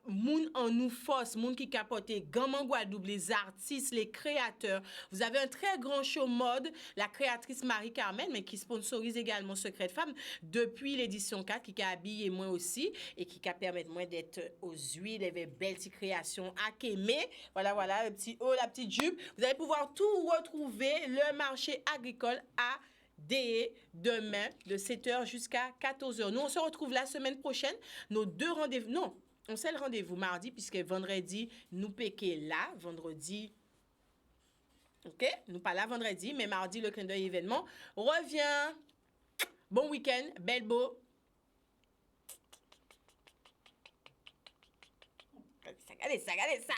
moun en nous force, moun qui capote gamin Guadeloupe, les artistes, les créateurs. Vous avez un très grand show mode, la créatrice Marie-Carmen, mais qui sponsorise également Secret de Femme depuis l'édition 4, qui a habillé moi aussi et qui a permis moi d'être aux huiles, des belles petites créations à Kémé. Voilà, le petit haut, la petite jupe. Vous allez pouvoir tout retrouver, le marché agricole à DE demain de 7h jusqu'à 14h. Nous, on se retrouve la semaine prochaine. Nos deux rendez-vous. Non, on sait le rendez-vous mardi, puisque vendredi, nous péquons là. Vendredi, ok? Nous pas là vendredi, mais mardi, le clin d'œil événement revient. Bon week-end, belle beau. Regardez ça.